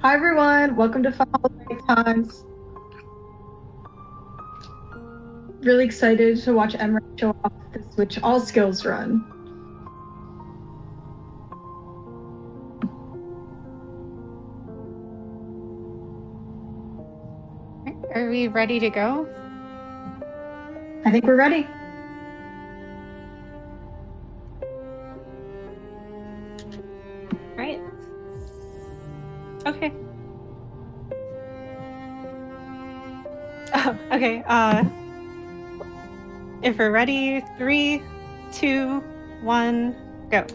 Hi everyone, welcome to Fun Holiday Times. Really excited to watch Emray show off the Switch All Skills run. Are we ready to go? I think we're ready. Right. Okay. Oh, okay. If we're ready, 3, 2, 1, go.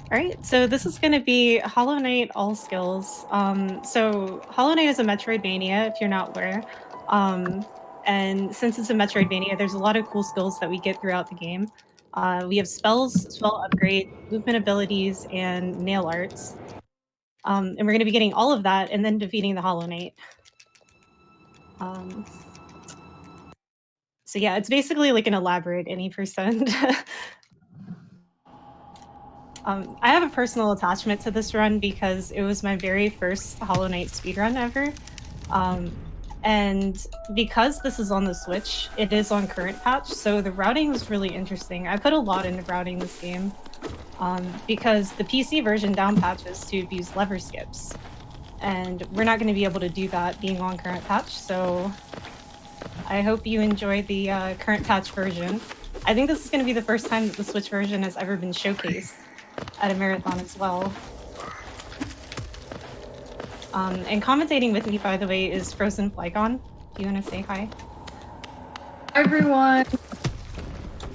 All right, so this is going to be Hollow Knight All Skills. So Hollow Knight is a Metroidvania, if you're not aware. And since it's a Metroidvania, there's a lot of cool skills that we get throughout the game. We have spells, spell upgrades, movement abilities, and nail arts. And we're going to be getting all of that and then defeating the Hollow Knight. So yeah, it's basically like an elaborate any percent. I have a personal attachment to this run because it was my very first Hollow Knight speedrun ever. And because this is on the Switch, it is on current patch, so the routing was really interesting. I put a lot into routing this game because the PC version down patches to use lever skips. And we're not going to be able to do that being on current patch, so I hope you enjoy the current patch version. I think this is going to be the first time that the Switch version has ever been showcased at a marathon as well. And commentating with me, by the way, is Frozenflygone. Do you want to say hi? Hi everyone.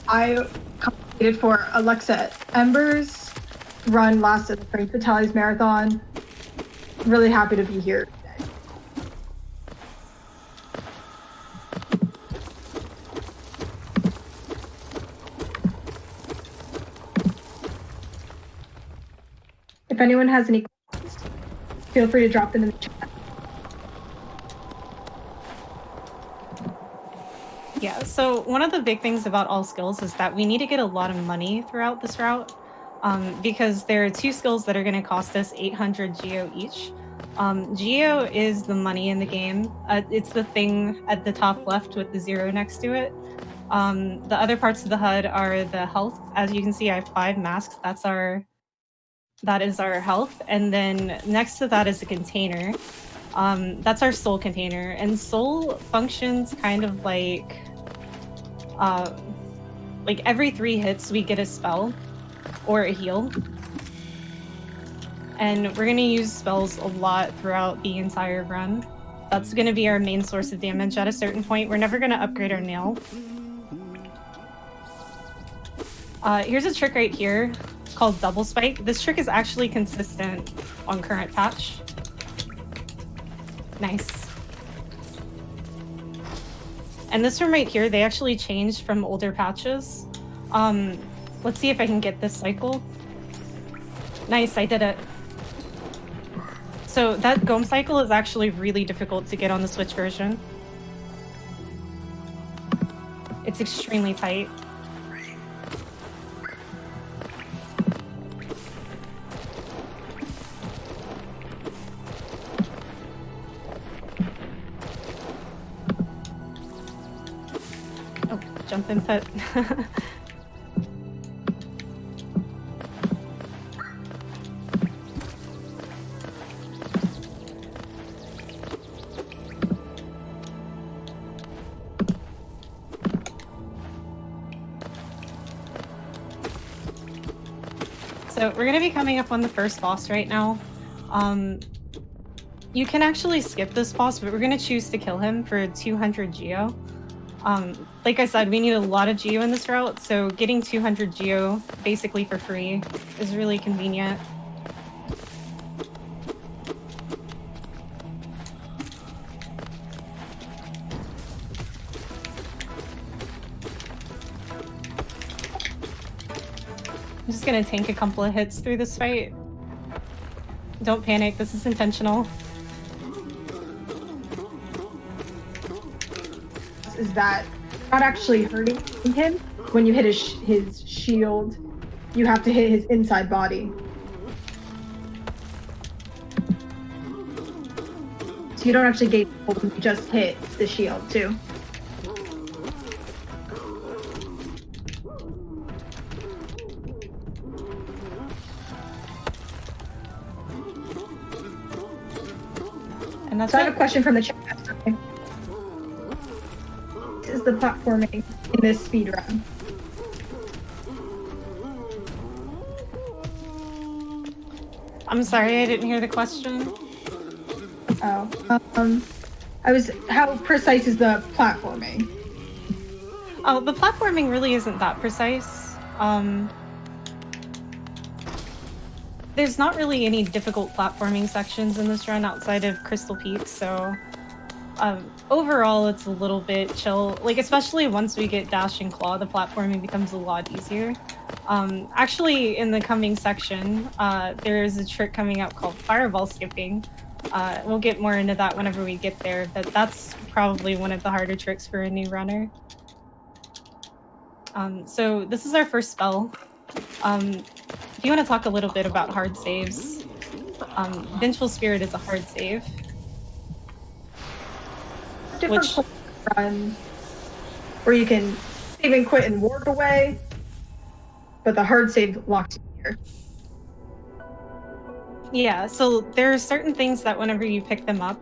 I commentated for Alexa Ember's run last at the Frank Vitale's marathon. Really happy to be here today. If anyone has any questions, feel free to drop them in the chat. Yeah, so one of the big things about all skills is that we need to get a lot of money throughout this route because there are 2 skills that are going to cost us 800 geo each. Geo is the money in the game. It's the thing at the top left with the 0 next to it. The other parts of the HUD are the health. As you can see, I have 5 masks. That is our health. And then next to that is a container. That's our soul container. And soul functions kind of like every 3 hits we get a spell or a heal. And we're gonna use spells a lot throughout the entire run. That's gonna be our main source of damage at a certain point. We're never gonna upgrade our nail. Here's a trick right here called double spike. This trick is actually consistent on current patch. Nice. And this room right here, they actually changed from older patches. Let's see if I can get this cycle. Nice, I did it. So that Gome cycle is actually really difficult to get on the Switch version. It's extremely tight. Oh, jump input. So we're gonna be coming up on the first boss right now. You can actually skip this boss, but we're gonna choose to kill him for 200 geo. Like I said, we need a lot of geo in this route, so getting 200 geo basically for free is really convenient. I'm just gonna tank a couple of hits through this fight. Don't panic, this is intentional. Is that not actually hurting him when you hit his shield? You have to hit his inside body. So you don't actually gain gold when you just hit the shield, too. And that's So I have a question from the chat. This is the platforming in this speed run. I'm sorry, I didn't hear the question. Oh, how precise is the platforming? Oh, the platforming really isn't that precise. There's not really any difficult platforming sections in this run outside of Crystal Peaks, so overall it's a little bit chill. Like, especially once we get Dash and Claw, the platforming becomes a lot easier. Actually, in the coming section, there is a trick coming out called Fireball Skipping. We'll get more into that whenever we get there, but that's probably one of the harder tricks for a new runner. So this is our first spell. If you want to talk a little bit about hard saves, Vengeful Spirit is a hard save. Different run where you can save and quit and warp away, but the hard save locks you here. Yeah, so there are certain things that whenever you pick them up,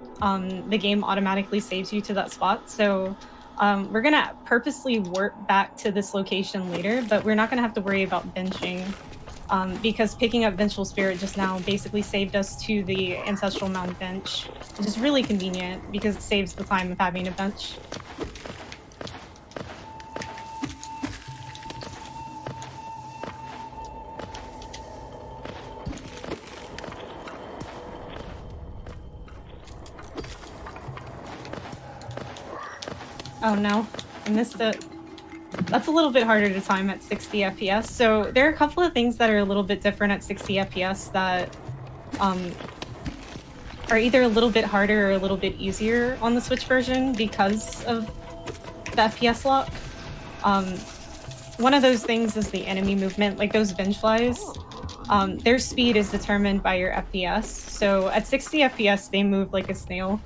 the game automatically saves you to that spot. So we're gonna purposely warp back to this location later, but we're not gonna have to worry about benching. Because picking up Vengeful Spirit just now basically saved us to the Ancestral Mound bench, which is really convenient because it saves the time of having a bench. Oh no, I missed it. That's a little bit harder to time at 60 FPS. So there are a couple of things that are a little bit different at 60 FPS that are either a little bit harder or a little bit easier on the Switch version because of the FPS lock. One of those things is the enemy movement, like those Vengeflies. Their speed is determined by your FPS. So at 60 FPS, they move like a snail.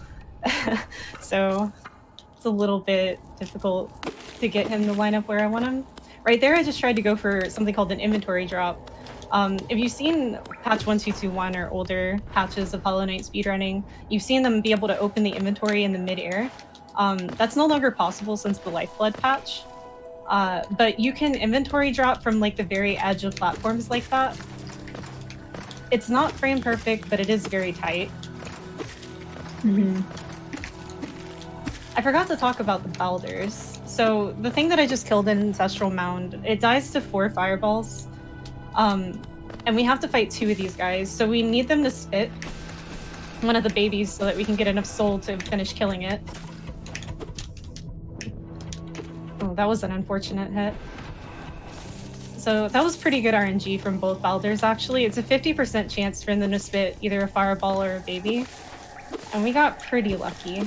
So it's a little bit difficult to get him to line up where I want him. Right there, I just tried to go for something called an inventory drop. If you've seen patch 1221 or older patches of Hollow Knight speedrunning, you've seen them be able to open the inventory in the mid-air. That's no longer possible since the Lifeblood patch. But you can inventory drop from like the very edge of platforms like that. It's not frame perfect, but it is very tight. Mm-hmm. I forgot to talk about the Balders. So the thing that I just killed in Ancestral Mound, it dies to 4 fireballs. And we have to fight 2 of these guys. So we need them to spit one of the babies so that we can get enough soul to finish killing it. Oh, that was an unfortunate hit. So that was pretty good RNG from both Balders, actually. It's a 50% chance for them to spit either a fireball or a baby. And we got pretty lucky.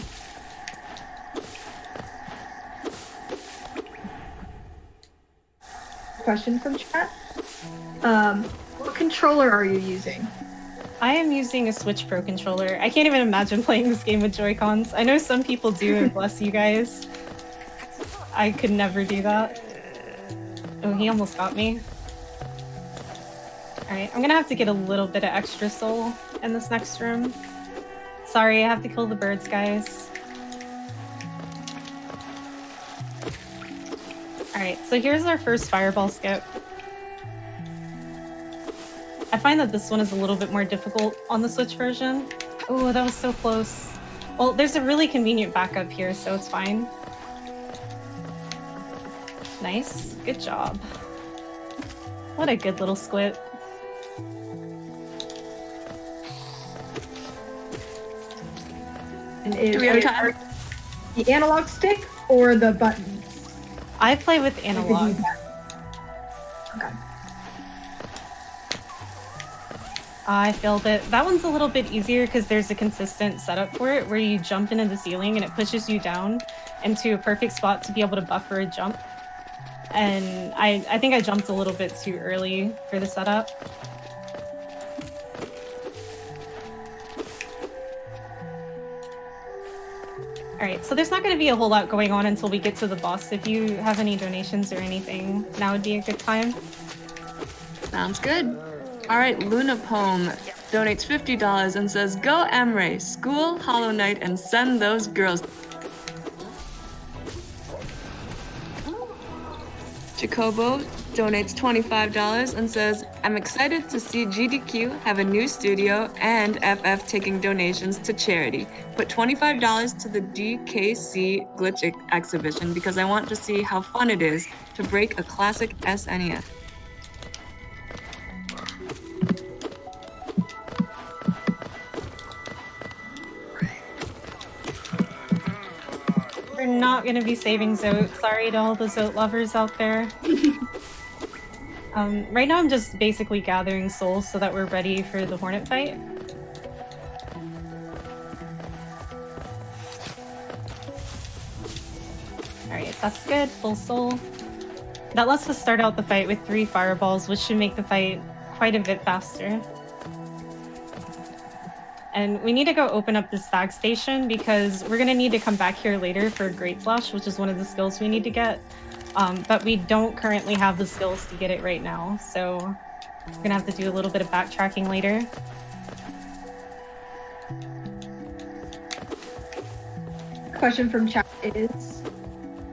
Question from chat. What controller are you using? I am using a Switch Pro controller. I can't even imagine playing this game with Joy-Cons. I know some people do, and bless you guys. I could never do that. Oh, he almost got me. Alright, I'm gonna have to get a little bit of extra soul in this next room. Sorry, I have to kill the birds, guys. Alright, so here's our first fireball skip. I find that this one is a little bit more difficult on the Switch version. Oh, that was so close. Well, there's a really convenient backup here, so it's fine. Nice. Good job. What a good little squid. And the analog stick or the buttons? I play with analog. Okay. I failed it. That one's a little bit easier because there's a consistent setup for it where you jump into the ceiling and it pushes you down into a perfect spot to be able to buffer a jump. And I think I jumped a little bit too early for the setup. Alright, so there's not going to be a whole lot going on until we get to the boss. If you have any donations or anything, now would be a good time. Sounds good. Alright, Luna Poem donates $50 and says, "Go Emray, school, Hollow Knight, and send those girls." Jacobo donates $25 and says, "I'm excited to see GDQ have a new studio and FF taking donations to charity. Put $25 to the DKC Glitch exhibition because I want to see how fun it is to break a classic SNES." We're not going to be saving Zote. Sorry to all the Zote lovers out there. Right now I'm just basically gathering souls so that we're ready for the Hornet fight. Alright, that's good. Full soul. That lets us start out the fight with 3 fireballs, which should make the fight quite a bit faster. And we need to go open up the stag station because we're going to need to come back here later for Great Slash, which is one of the skills we need to get. But we don't currently have the skills to get it right now, so we're going to have to do a little bit of backtracking later. Question from chat is,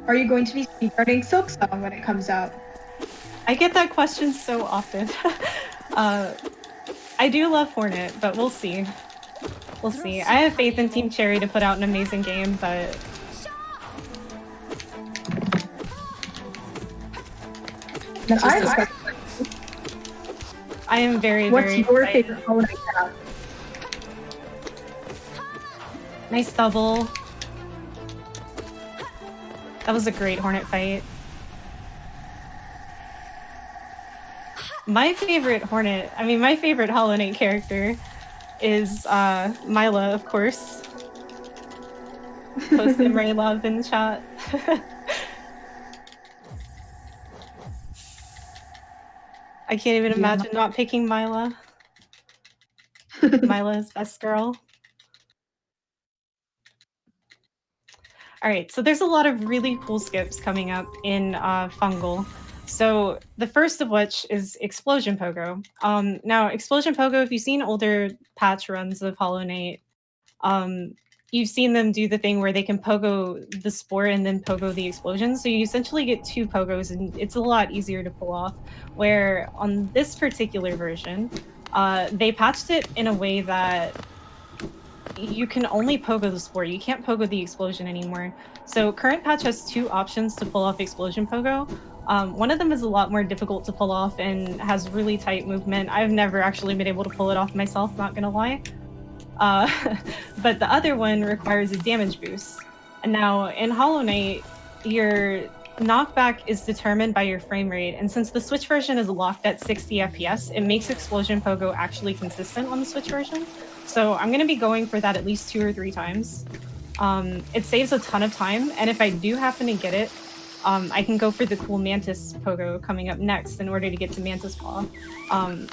are you going to be speedrunning Silk Song when it comes out? I get that question so often. I do love Hornet, but we'll see. We'll see. I have faith in Team Cherry to put out an amazing game, but... I am very, What's very your excited. favorite Hollow Knight path? Nice double. That was a great Hornet fight. My favorite my favorite Hollow Knight character is Myla, of course. Post emray love in chat. I can't even imagine not picking Myla. Myla's best girl. Alright, so there's a lot of really cool skips coming up in Fungal. So the first of which is Explosion Pogo. Now, Explosion Pogo, if you've seen older patch runs of Hollow Knight, you've seen them do the thing where they can pogo the spore and then pogo the explosion. So you essentially get 2 pogos, and it's a lot easier to pull off. Where on this particular version, they patched it in a way that you can only pogo the spore. You can't pogo the explosion anymore. So current patch has 2 options to pull off Explosion Pogo. One of them is a lot more difficult to pull off and has really tight movement. I've never actually been able to pull it off myself, not gonna lie. But the other one requires a damage boost. And now in Hollow Knight, your knockback is determined by your frame rate. And since the Switch version is locked at 60 FPS, it makes Explosion Pogo actually consistent on the Switch version. So I'm going to be going for that at least 2 or 3 times. It saves a ton of time. And if I do happen to get it, I can go for the cool Mantis Pogo coming up next in order to get to Mantis Paw.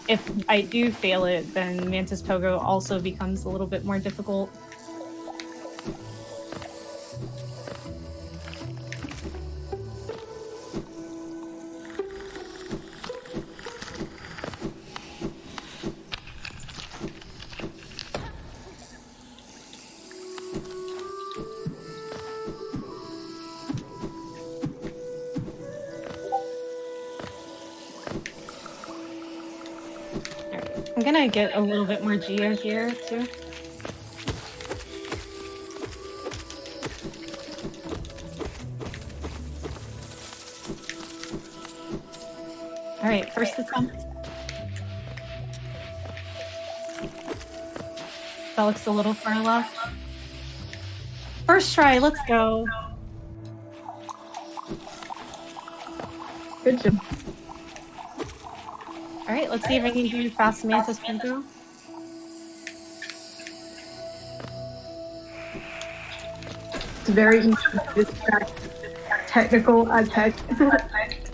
If I do fail it, then Mantis Pogo also becomes a little bit more difficult. I'm gonna get a little bit more Geo here, too. Alright, first attempt. That looks a little far left. First try, let's go. Good job. Alright, let's see if I can do fast Mantis Pogo. It's very easy to distract technical as heck. Perfect.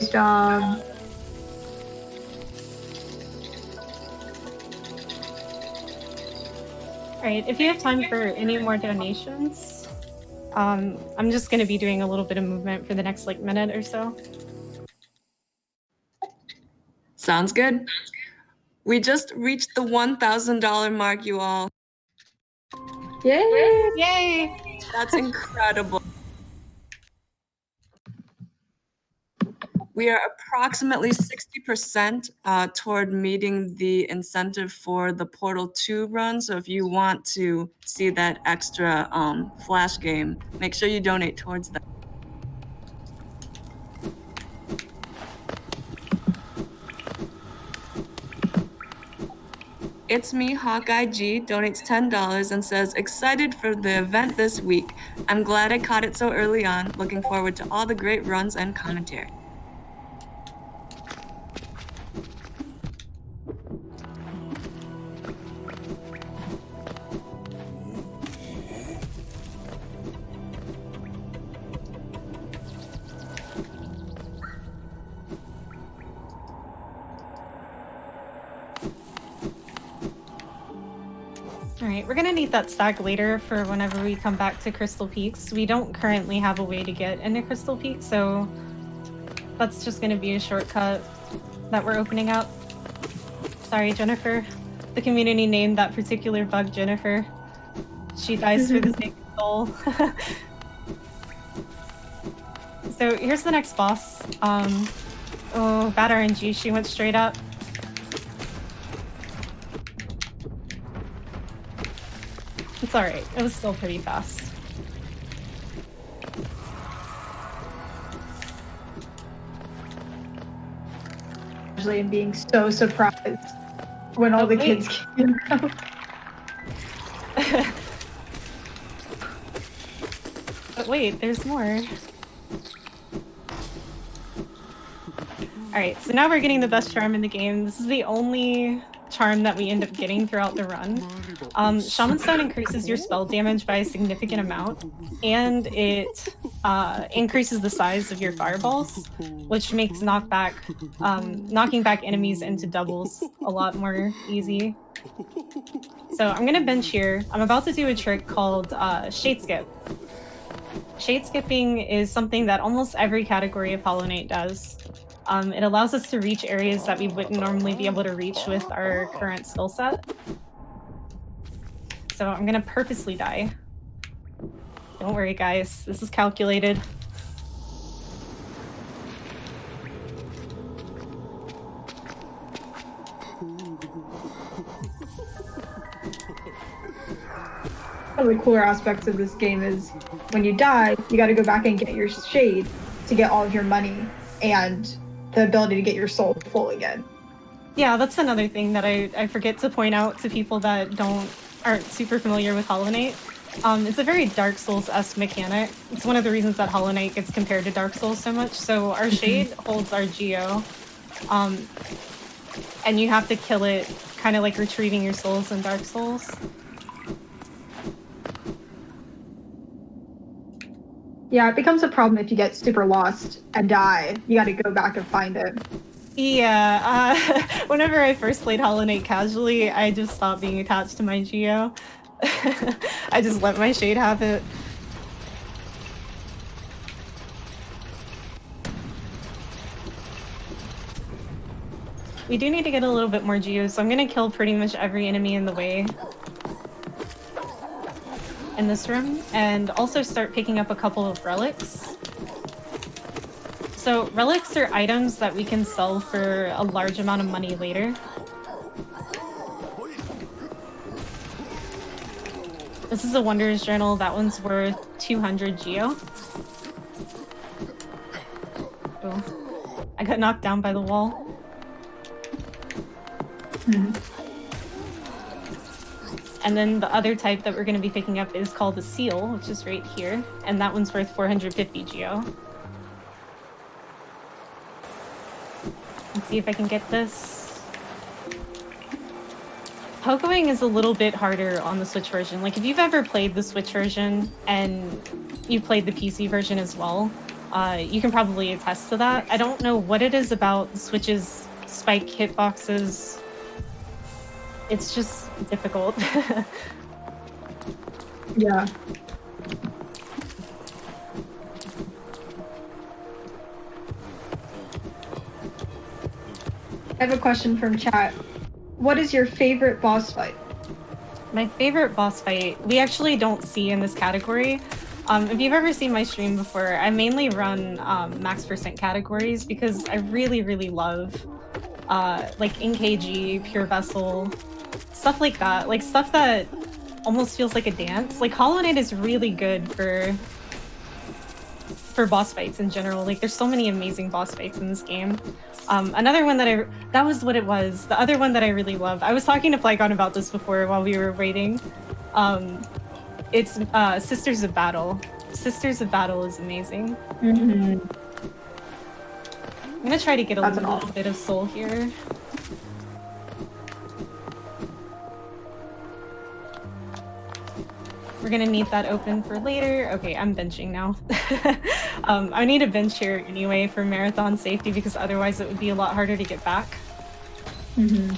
Good job. Alright, if you have time for any more donations, I'm just gonna be doing a little bit of movement for the next like minute or so. Sounds good. We just reached the $1,000 mark, you all. Yay! Yay! That's incredible. We are approximately 60% toward meeting the incentive for the Portal 2 run. So if you want to see that extra flash game, make sure you donate towards that. It's Me, Hawkeye G, donates $10 and says, excited for the event this week. I'm glad I caught it so early on. Looking forward to all the great runs and commentary. Alright, we're gonna need that stack later for whenever we come back to Crystal Peaks. We don't currently have a way to get into Crystal Peaks, so that's just gonna be a shortcut that we're opening up. Sorry, Jennifer. The community named that particular bug Jennifer. She dies for the sake of soul. So here's the next boss. Oh, bad RNG, she went straight up. It's alright, it was still pretty fast. Usually, and being so surprised when all the kids came out. But wait, there's more. Alright, so now we're getting the best charm in the game. This is the only charm that we end up getting throughout the run. Shaman Stone increases your spell damage by a significant amount, and it increases the size of your fireballs, which makes knocking back enemies into doubles a lot more easy. So I'm gonna bench here. I'm about to do a trick called Shade Skip. Shade skipping is something that almost every category of Hollow Knight does. It allows us to reach areas that we wouldn't normally be able to reach with our current skill set. So I'm gonna purposely die. Don't worry, guys. This is calculated. One of the cooler aspects of this game is when you die, you got to go back and get your shade to get all of your money and the ability to get your soul full again. Yeah, that's another thing that I forget to point out to people that aren't super familiar with Hollow Knight. It's a very Dark Souls-esque mechanic. It's one of the reasons that Hollow Knight gets compared to Dark Souls so much. So our shade holds our geo, and you have to kill it, kind of like retrieving your souls in Dark Souls. Yeah, it becomes a problem if you get super lost and die. You got to go back and find it. Yeah, whenever I first played Hollow Knight casually, I just stopped being attached to my geo. I just let my shade have it. We do need to get a little bit more geo, so I'm gonna kill pretty much every enemy in the way in this room, and also start picking up a couple of relics. So relics are items that we can sell for a large amount of money later. This is a Wonders Journal. That one's worth 200 geo. Oh, I got knocked down by the wall. And then the other type that we're going to be picking up is called a seal, which is right here. And that one's worth 450 geo. Let's see if I can get this. Pogoing is a little bit harder on the Switch version. Like, if you've ever played the Switch version and you played the PC version as well, you can probably attest to that. I don't know what it is about the Switch's spike hitboxes. It's just difficult. Yeah. I have a question from chat. What is your favorite boss fight? My favorite boss fight, we actually don't see in this category. If you've ever seen my stream before, I mainly run max percent categories because I really, really love like NKG, Pure Vessel, stuff like that. Like stuff that almost feels like a dance. Like Hollow Knight is really good for boss fights in general. Like there's so many amazing boss fights in this game. Another one that was what it was. The other one that I really love. I was talking to Flygone about this before while we were waiting. It's Sisters of Battle. Sisters of Battle is amazing. Mm-hmm. I'm gonna try to get a little bit of soul here. We're gonna need that open for later. Okay, I'm benching now. I need a bench here anyway for marathon safety because otherwise it would be a lot harder to get back. Mm-hmm.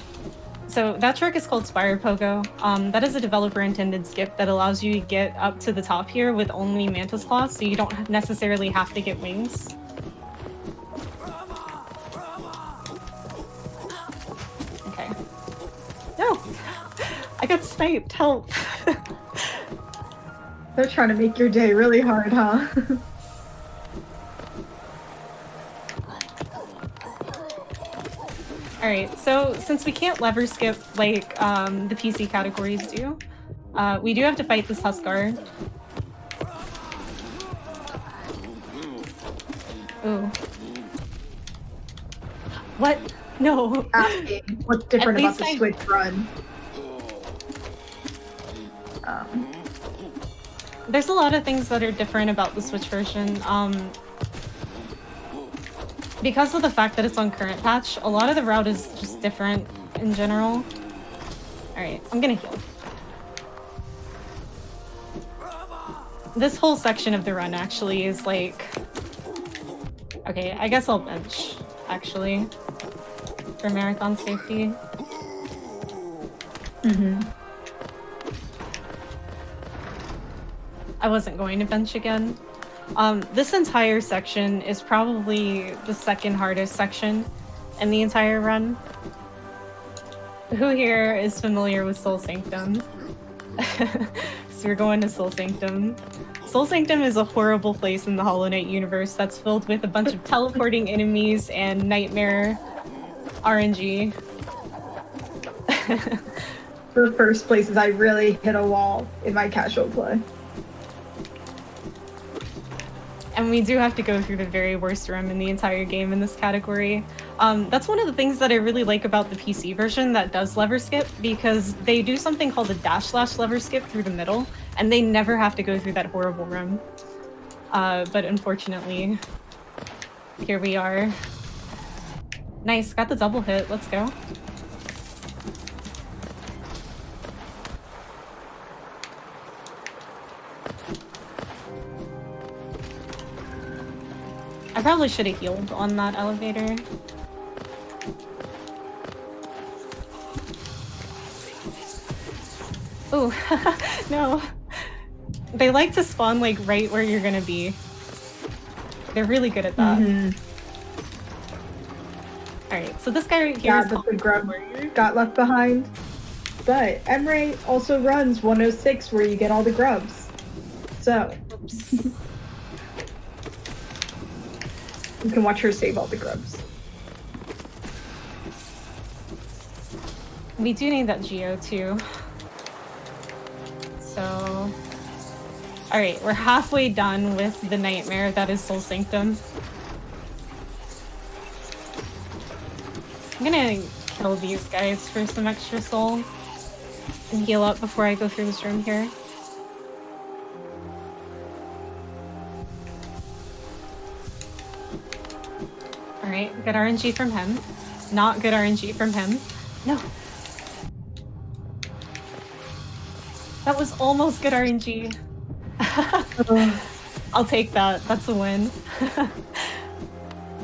So that trick is called Spire Pogo. That is a developer-intended skip that allows you to get up to the top here with only Mantis Claws, so you don't necessarily have to get wings. Okay. No! I got sniped, help! They're trying to make your day really hard, huh? Alright, so since we can't lever skip like the PC categories do, we do have to fight this Huskar. Ooh. What? No. Asking what's different about the Switch run. There's a lot of things that are different about the Switch version. Because of the fact that it's on current patch, a lot of the route is just different in general. Alright, I'm gonna heal. This whole section of the run actually is like... Okay, I guess I'll bench, actually, for marathon safety. Mm-hmm. I wasn't going to bench again. This entire section is probably the second hardest section in the entire run. Who here is familiar with Soul Sanctum? So we're going to Soul Sanctum. Soul Sanctum is a horrible place in the Hollow Knight universe that's filled with a bunch of teleporting enemies and nightmare RNG. The first places I really hit a wall in my casual play. And we do have to go through the very worst room in the entire game in this category. That's one of the things that I really like about the PC version that does lever skip, because they do something called a dash/slash lever skip through the middle, and they never have to go through that horrible room. But unfortunately, here we are. Nice, got the double hit, let's go. I probably should have healed on that elevator. Ooh, no. They like to spawn like right where you're gonna be. They're really good at that. Mm-hmm. Alright, so this guy right here is but the grub got left behind. But emray also runs 106 where you get all the grubs. So you can watch her save all the grubs. We do need that Geo too. So... Alright, we're halfway done with the nightmare that is Soul Sanctum. I'm gonna kill these guys for some extra soul and heal up before I go through this room here. Alright, good RNG from him. Not good RNG from him. No. That was almost good RNG. I'll take that. That's a win.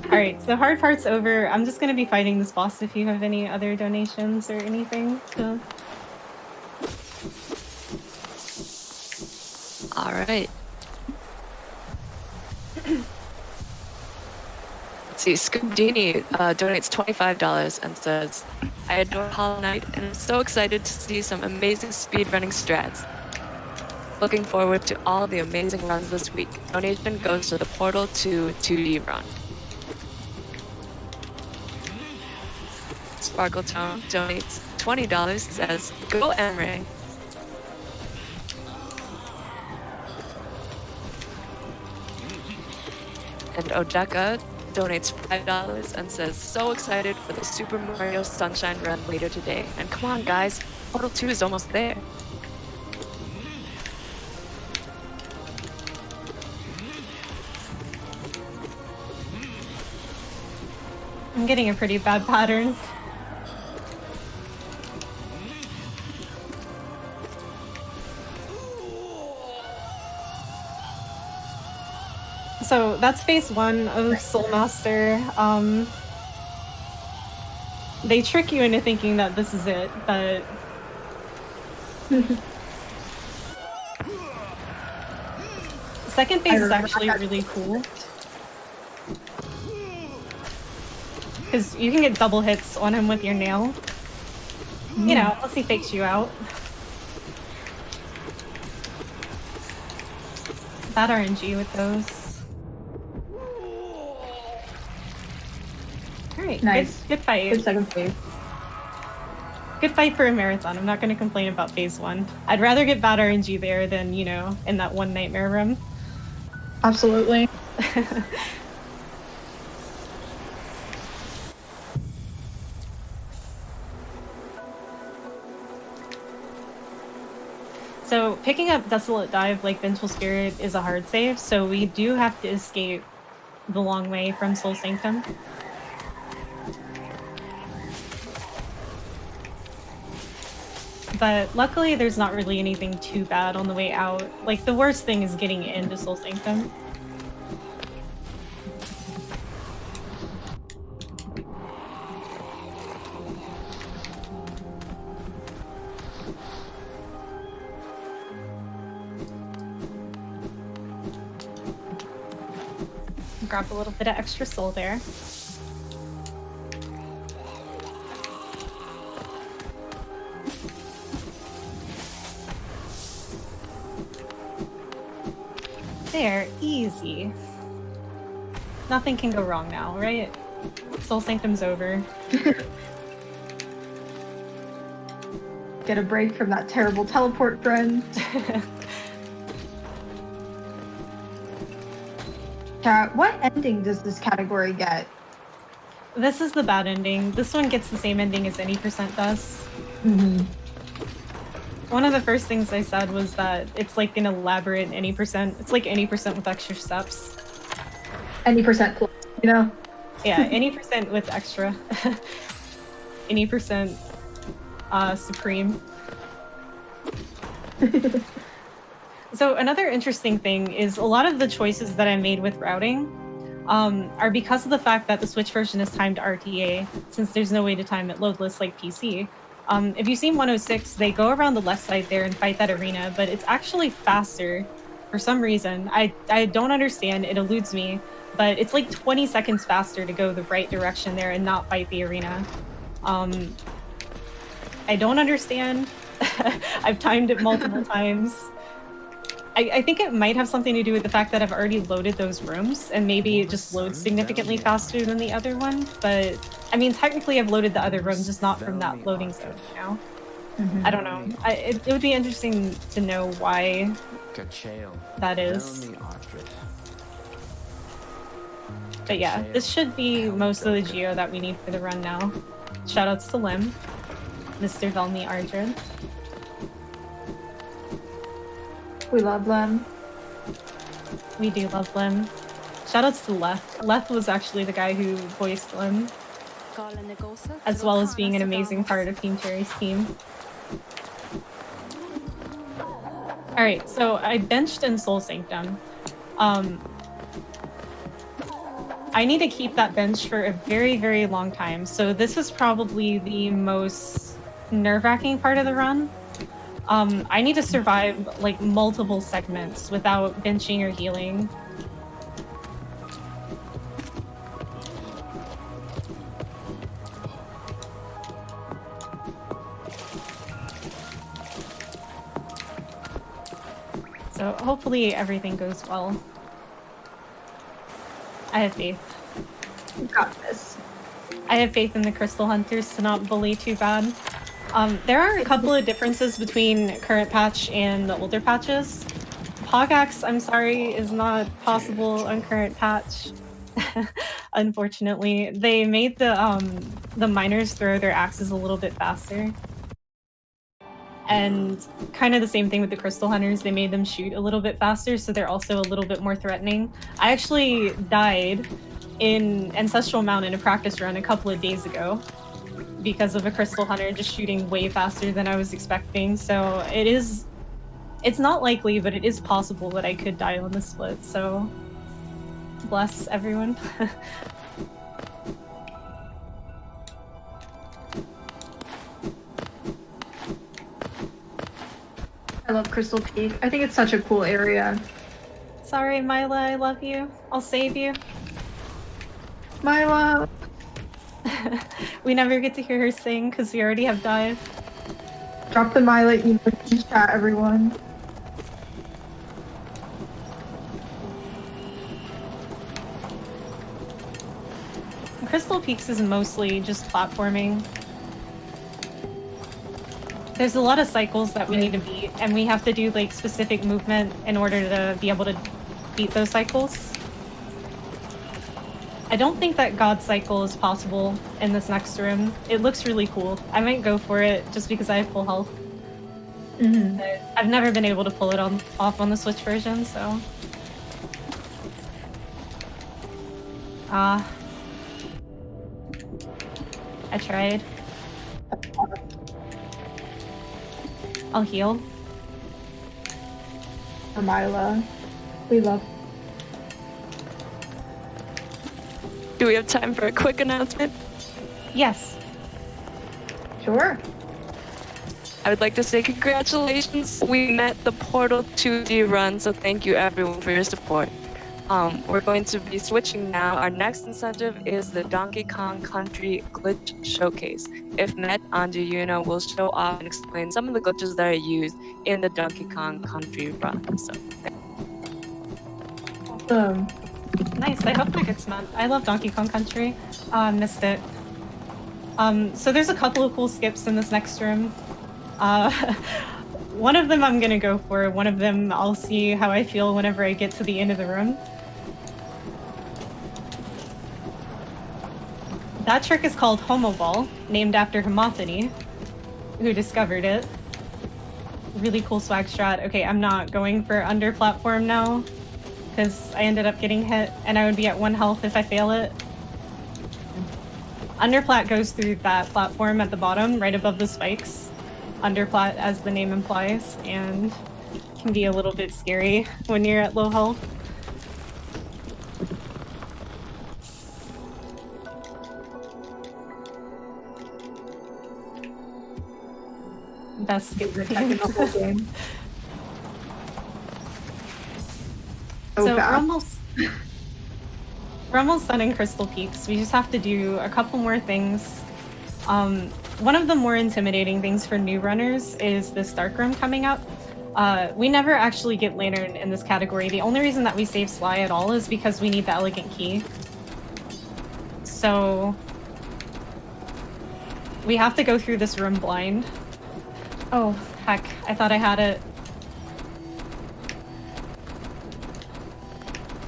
Alright, so hard part's over. I'm just gonna be fighting this boss if you have any other donations or anything. So... All right. Let's see, Scoobdini donates $25 and says, I adore Hollow Knight and I'm so excited to see some amazing speedrunning strats. Looking forward to all the amazing runs this week. Donation goes to the Portal 2 2D run. Sparkletone donates $20, says, Go emray. And Odeka donates $5 and says, so excited for the Super Mario Sunshine run later today. And come on guys, Portal 2 is almost there. I'm getting a pretty bad pattern. So that's phase 1 of Soul Master. They trick you into thinking that this is it, but second phase is actually really cool. Because you can get double hits on him with your nail. You know, unless he fakes you out. Bad RNG with those. Alright, Nice. Good fight. Good second phase. Good fight for a marathon. I'm not going to complain about phase 1. I'd rather get bad RNG there than, you know, in that one nightmare room. Absolutely. So picking up Desolate Dive like Vengeful Spirit is a hard save, so we do have to escape the long way from Soul Sanctum. But luckily there's not really anything too bad on the way out. Like, the worst thing is getting into Soul Sanctum. Grab a little bit of extra soul there. There, easy. Nothing can go wrong now, right? Soul Sanctum's over. Get a break from that terrible teleport friend. What ending does this category get? This is the bad ending. This one gets the same ending as any percent does. Mm-hmm. One of the first things I said was that it's like an elaborate any percent. It's like any percent with extra steps. Any percent plus, you know? Yeah, any percent with extra. Any percent supreme. So another interesting thing is a lot of the choices that I made with routing are because of the fact that the Switch version is timed RTA, since there's no way to time it loadless like PC. If you've seen 106, they go around the left side there and fight that arena, but it's actually faster for some reason. I don't understand, it eludes me, but it's like 20 seconds faster to go the right direction there and not fight the arena. I don't understand. I've timed it multiple times. I think it might have something to do with the fact that I've already loaded those rooms, and maybe it just loads significantly faster than the other one, but I mean, technically I've loaded the other rooms, just not from that loading zone, you know? Mm-hmm. I don't know. It would be interesting to know why that is. But yeah, this should be most of the geo that we need for the run now. Shoutouts to Lim, Mr. Velmi Ardred. We love Lem. We do love Lim. Shoutouts to Leth. Leth was actually the guy who voiced Lim, as well as being an amazing part of Team Cherry's team. Alright, so I benched in Soul Sanctum. I need to keep that bench for a very, very long time, so this is probably the most nerve-wracking part of the run. I need to survive like multiple segments without benching or healing. So hopefully everything goes well. I have faith. You got this. I have faith in the Crystal Hunters to not bully too bad. There are a couple of differences between current patch and the older patches. Pogax, I'm sorry, is not possible on current patch. Unfortunately, they made the miners throw their axes a little bit faster. And kind of the same thing with the Crystal Hunters, they made them shoot a little bit faster, so they're also a little bit more threatening. I actually died in Ancestral Mountain, a practice run, a couple of days ago because of a Crystal Hunter just shooting way faster than I was expecting, so it's not likely, but it is possible that I could die on the split, so bless everyone. I love Crystal Peak. I think it's such a cool area. Sorry, Mila, I love you. I'll save you. Myla! We never get to hear her sing because we already have dive. Drop the Myla email in the chat, everyone. Crystal Peaks is mostly just platforming. There's a lot of cycles that we need to beat, and we have to do like specific movement in order to be able to beat those cycles. I don't think that God Cycle is possible in this next room. It looks really cool. I might go for it just because I have full health. But I've never been able to pull it off on the Switch version, so... I tried. I'll heal. For Myla. We love. Do we have time for a quick announcement? Yes. Sure. I would like to say congratulations. We met the Portal 2D run, so thank you everyone for your support. We're going to be switching now. Our next incentive is the Donkey Kong Country Glitch Showcase. If met, Anju Yuna will show off and explain some of the glitches that are used in the Donkey Kong Country run. So, Awesome. Nice, I hope that gets meant. I love Donkey Kong Country. Missed it. So there's a couple of cool skips in this next room. One of them I'm gonna go for, one of them I'll see how I feel whenever I get to the end of the room. That trick is called Homo Ball, named after Hermophone, who discovered it. Really cool swag strat. Okay, I'm not going for under platform now, because I ended up getting hit, and I would be at 1 health if I fail it. Underplat goes through that platform at the bottom, right above the spikes. Underplat, as the name implies, and can be a little bit scary when you're at low health. Best skip The second the whole game. So we're almost done in Crystal Peaks. We just have to do a couple more things. One of the more intimidating things for new runners is this dark room coming up. We never actually get Lantern in this category. The only reason that we save Sly at all is because we need the Elegant Key. So we have to go through this room blind. Oh, heck. I thought I had it.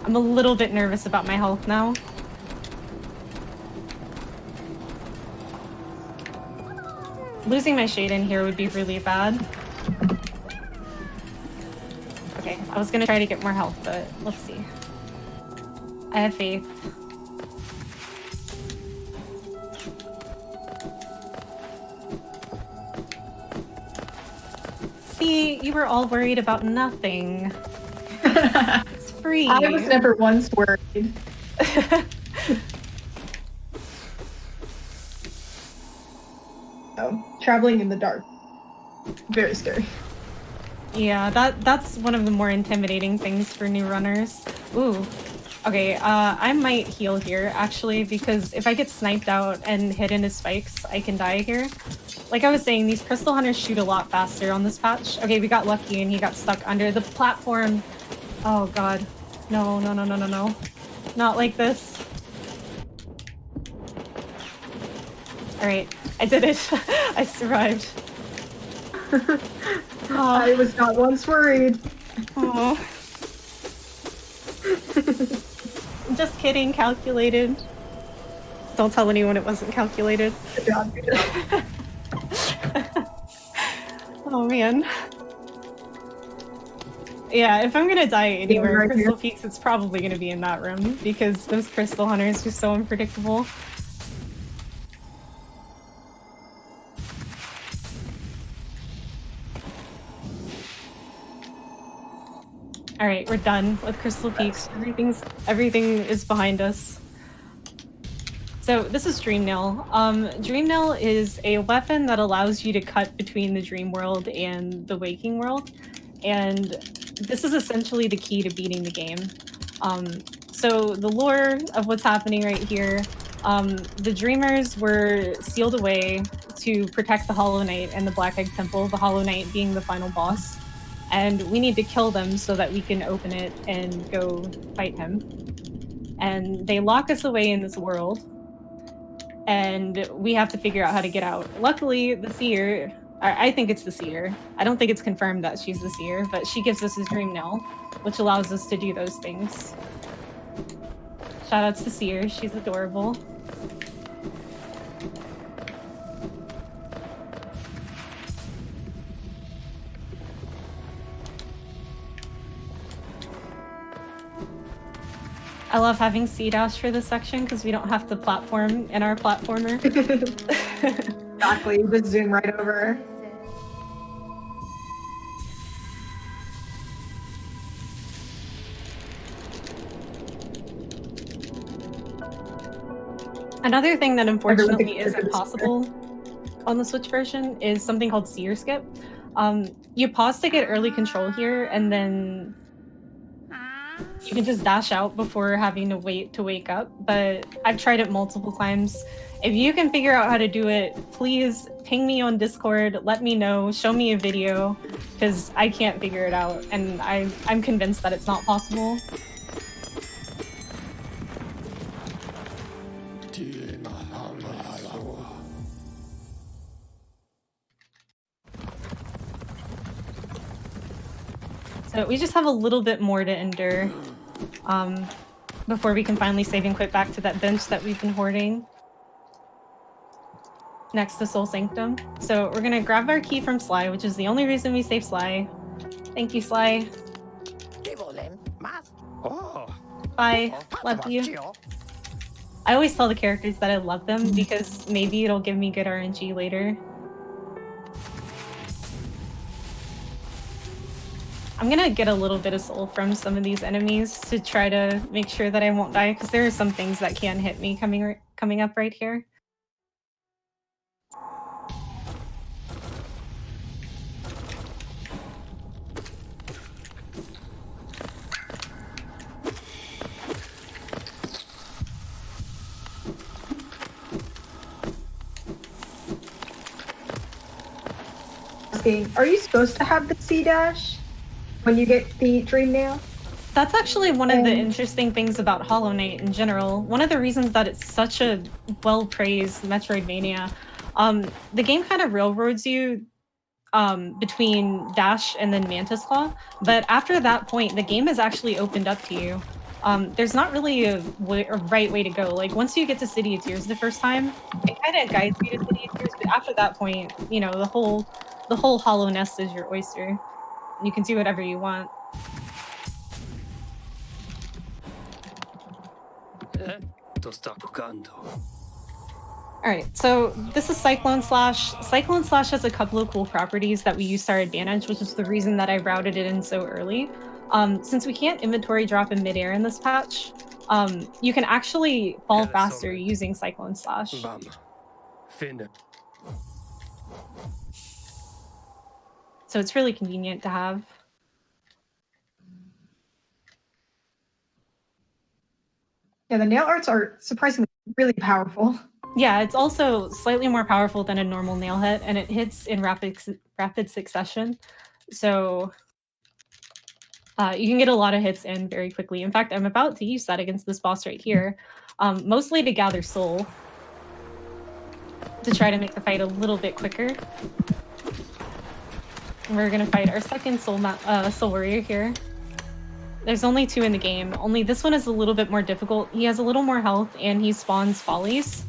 I'm a little bit nervous about my health now. Losing my shade in here would be really bad. Okay, I was gonna try to get more health, but let's see. I have faith. See, you were all worried about nothing. It's free. I was never once worried. Oh, traveling in the dark. Very scary. Yeah, that's one of the more intimidating things for new runners. Ooh. Okay, I might heal here, actually, because if I get sniped out and hit into spikes, I can die here. Like I was saying, these crystal hunters shoot a lot faster on this patch. Okay, we got lucky and he got stuck under the platform. Oh god. No, no, no, no, no, no. Not like this. Alright, I did it. I survived. I was not once worried. Oh. Just kidding, calculated. Don't tell anyone it wasn't calculated. Good job, good job. Oh man. Yeah, if I'm gonna die anywhere right in Crystal here. Peaks, it's probably gonna be in that room because those crystal hunters are so unpredictable. Alright, we're done with Crystal Peaks. Everything is behind us. So this is Dream Nail. Dream Nail is a weapon that allows you to cut between the dream world and the waking world. And this is essentially the key to beating the game. So the lore of what's happening right here, the Dreamers were sealed away to protect the Hollow Knight and the Black Egg Temple, the Hollow Knight being the final boss. And we need to kill them so that we can open it and go fight him. And they lock us away in this world, and we have to figure out how to get out. Luckily, the Seer, I think it's the Seer. I don't think it's confirmed that she's the Seer, but she gives us a Dream Nail, which allows us to do those things. Shoutouts to Seer, she's adorable. I love having C-Dash for this section because we don't have to platform in our platformer. Exactly, you just zoom right over. Another thing that unfortunately isn't possible on the Switch version is something called Seer Skip. You pause to get early control here, and then you can just dash out before having to wait to wake up, but I've tried it multiple times. If you can figure out how to do it, please ping me on Discord, let me know, show me a video, because I can't figure it out, and I'm convinced that it's not possible. So we just have a little bit more to endure before we can finally save and quit back to that bench that we've been hoarding next to Soul Sanctum. So we're gonna grab our key from Sly, which is the only reason we save Sly. Thank you, Sly. Bye. Love you. I always tell the characters that I love them because maybe it'll give me good RNG later. I'm gonna get a little bit of soul from some of these enemies to try to make sure that I won't die, because there are some things that can hit me coming up right here. Are you supposed to have the C-Dash when you get the Dream Nail? That's actually one of the interesting things about Hollow Knight in general. One of the reasons that it's such a well-praised Metroidvania. The game kind of railroads you between Dash and then Mantis Claw, but after that point, the game is actually opened up to you. There's not really a right way to go. Like, once you get to City of Tears the first time, it kind of guides you to City of Tears, but after that point, you know, the whole Hollow Nest is your oyster. You can do whatever you want. Alright, so this is Cyclone Slash. Cyclone Slash has a couple of cool properties that we use to our advantage, which is the reason that I routed it in so early. Since we can't inventory drop in midair in this patch, you can actually fall faster using Cyclone Slash. So it's really convenient to have. Yeah, the nail arts are surprisingly really powerful. Yeah, it's also slightly more powerful than a normal nail hit, and it hits in rapid succession. So you can get a lot of hits in very quickly. In fact, I'm about to use that against this boss right here, mostly to gather soul, to try to make the fight a little bit quicker. We're gonna fight our second soul warrior here. There's only 2 in the game. Only this one is a little bit more difficult. He has a little more health, and he spawns follies.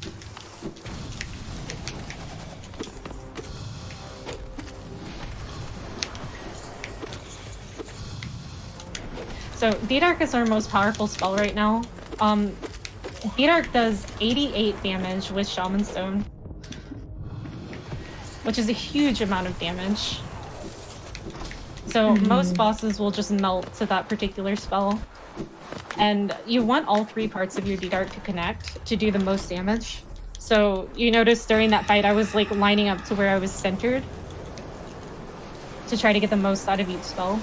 So D-Dark is our most powerful spell right now. D-Dark does 88 damage with Shaman Stone, which is a huge amount of damage. So most bosses will just melt to that particular spell. And you want all 3 parts of your D-Dark to connect to do the most damage. So you notice during that fight, I was like lining up to where I was centered to try to get the most out of each spell.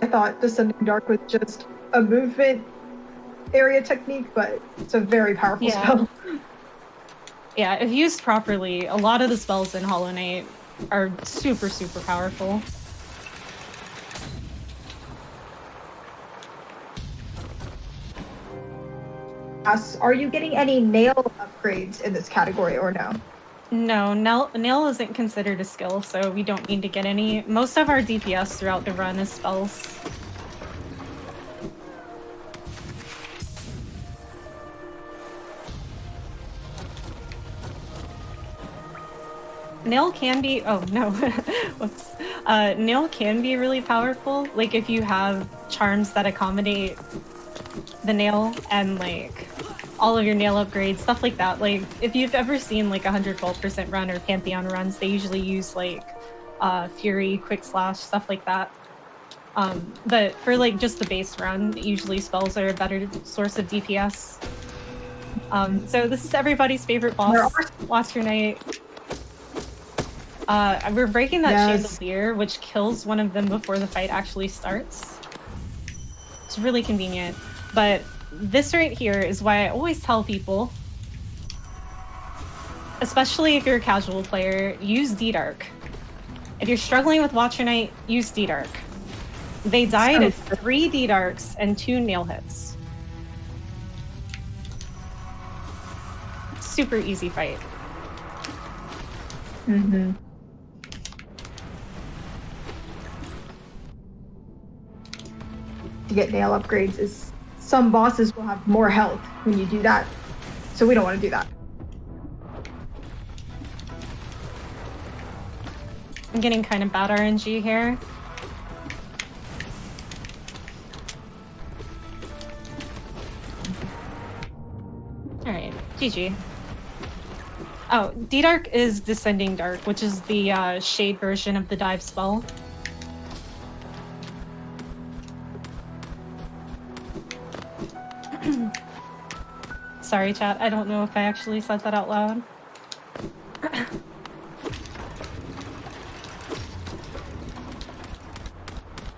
I thought Descending Dark was just a movement area technique, but it's a very powerful spell. Yeah, if used properly, a lot of the spells in Hollow Knight are super, super powerful. Are you getting any nail upgrades in this category or no? No, nail isn't considered a skill, so we don't need to get any. Most of our DPS throughout the run is spells. Nail can be, oh no, whoops. Nail can be really powerful, like if you have charms that accommodate the nail and like all of your nail upgrades, stuff like that. Like if you've ever seen like 112% run or Pantheon runs, they usually use like Fury, Quick Slash, stuff like that. But for like just the base run, usually spells are a better source of DPS. So this is everybody's favorite boss, Watcher Knight. We're breaking that chandelier, which kills one of them before the fight actually starts. It's really convenient. But this right here is why I always tell people, especially if you're a casual player, use D-Dark. If you're struggling with Watcher Knight, use D-Dark. They die to 3 D-Darks and 2 nail hits. Super easy fight. To get nail upgrades is some bosses will have more health when you do that, so we don't want to do that. I'm getting kind of bad RNG here. Alright, GG. Oh, D-Dark is Descending Dark, which is the shade version of the dive spell. Sorry, chat. I don't know if I actually said that out loud.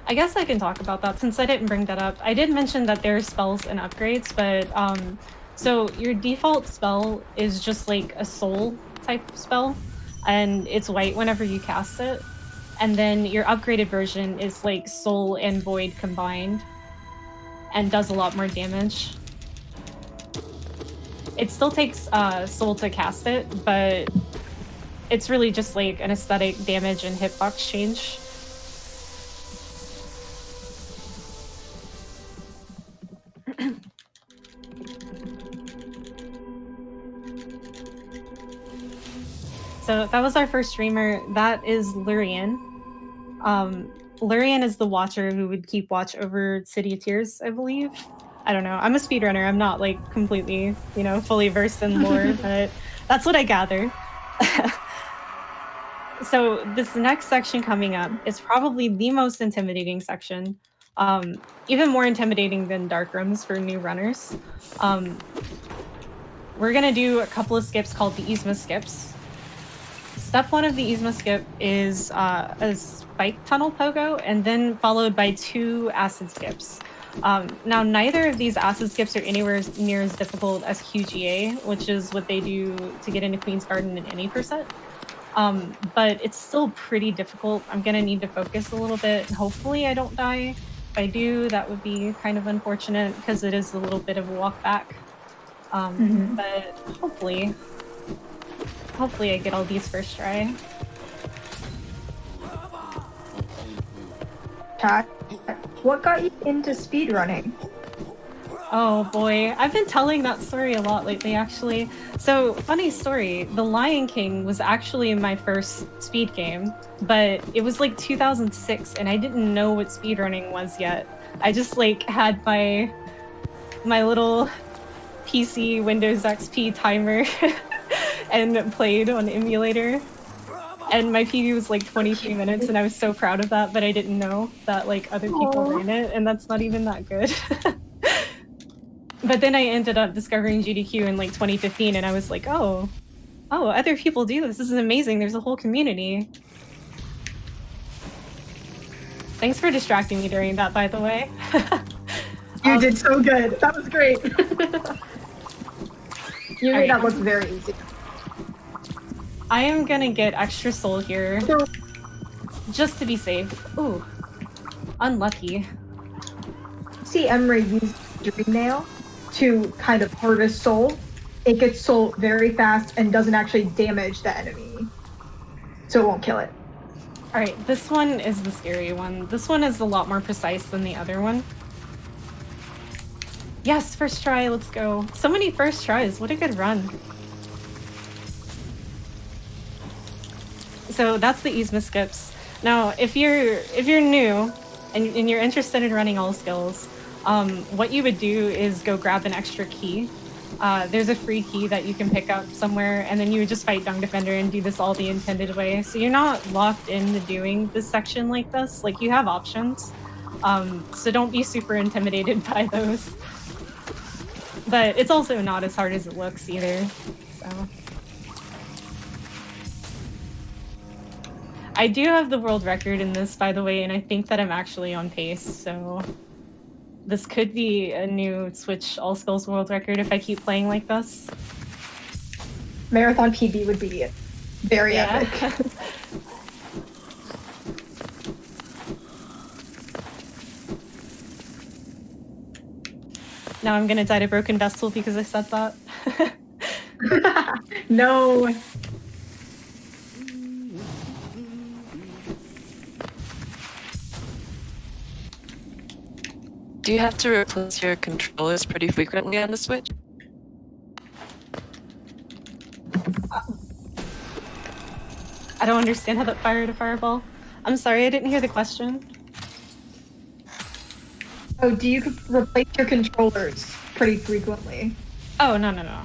I guess I can talk about that since I didn't bring that up. I did mention that there are spells and upgrades, but so your default spell is just like a soul type spell, and it's white whenever you cast it. And then your upgraded version is like soul and void combined and does a lot more damage. It still takes soul to cast it, but it's really just like an aesthetic damage and hitbox change. So that was our first streamer. That is Lurian. Lurian is the watcher who would keep watch over City of Tears, I believe. I don't know. I'm a speedrunner. I'm not like completely, you know, fully versed in lore, but that's what I gather. So this next section coming up is probably the most intimidating section. Even more intimidating than Dark Rooms for new runners. We're gonna do a couple of skips called the Yzma skips. step 1 of the Yzma skip is a spike tunnel pogo, and then followed by 2 acid skips. Now, neither of these acid skips are anywhere near as difficult as QGA, which is what they do to get into Queen's Garden in any percent. But it's still pretty difficult. I'm gonna need to focus a little bit. Hopefully I don't die. If I do, that would be kind of unfortunate because it is a little bit of a walk back. But hopefully I get all these first try. Chat, what got you into speedrunning? Oh boy, I've been telling that story a lot lately, actually. So, funny story, The Lion King was actually my first speed game, but it was like 2006 and I didn't know what speedrunning was yet. I just like had my little PC Windows XP timer and played on emulator. And my PB was like 23 minutes and I was so proud of that, but I didn't know that like other people ran it, and that's not even that good. But then I ended up discovering GDQ in like 2015 and I was like, oh, other people do this. This is amazing. There's a whole community. Thanks for distracting me during that, by the way. You did so good. That was great. You made that look very easy. I am gonna get extra soul here, just to be safe. Ooh, unlucky. See emray use Dream Nail to kind of harvest soul. It gets soul very fast and doesn't actually damage the enemy, so it won't kill it. All right, this one is the scary one. This one is a lot more precise than the other one. Yes, first try, let's go. So many first tries, what a good run. So that's the Yzma skips. Now, if you're new and you're interested in running all skills, what you would do is go grab an extra key. There's a free key that you can pick up somewhere, and then you would just fight Dung Defender and do this all the intended way. So you're not locked into doing this section like this. Like, you have options. So don't be super intimidated by those. But it's also not as hard as it looks either, so. I do have the world record in this, by the way, and I think that I'm actually on pace, so this could be a new Switch All Skills world record if I keep playing like this. Marathon PB would be very epic. Now I'm gonna die to Broken Vessel because I said that. No. Do you have to replace your controllers pretty frequently on the Switch? I don't understand how that fired a fireball. I'm sorry, I didn't hear the question. Oh, do you replace your controllers pretty frequently? Oh, no.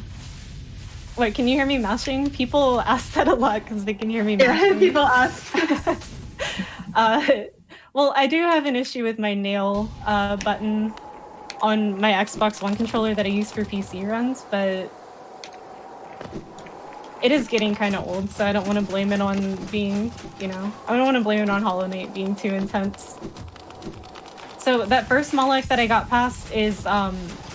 Wait, can you hear me mashing? People ask that a lot because they can hear me mashing. Yeah, people ask. Well, I do have an issue with my nail button on my Xbox One controller that I use for PC runs, but it is getting kind of old, so I don't want to blame it on being, I don't want to blame it on Hollow Knight being too intense. So that first Moloch that I got past is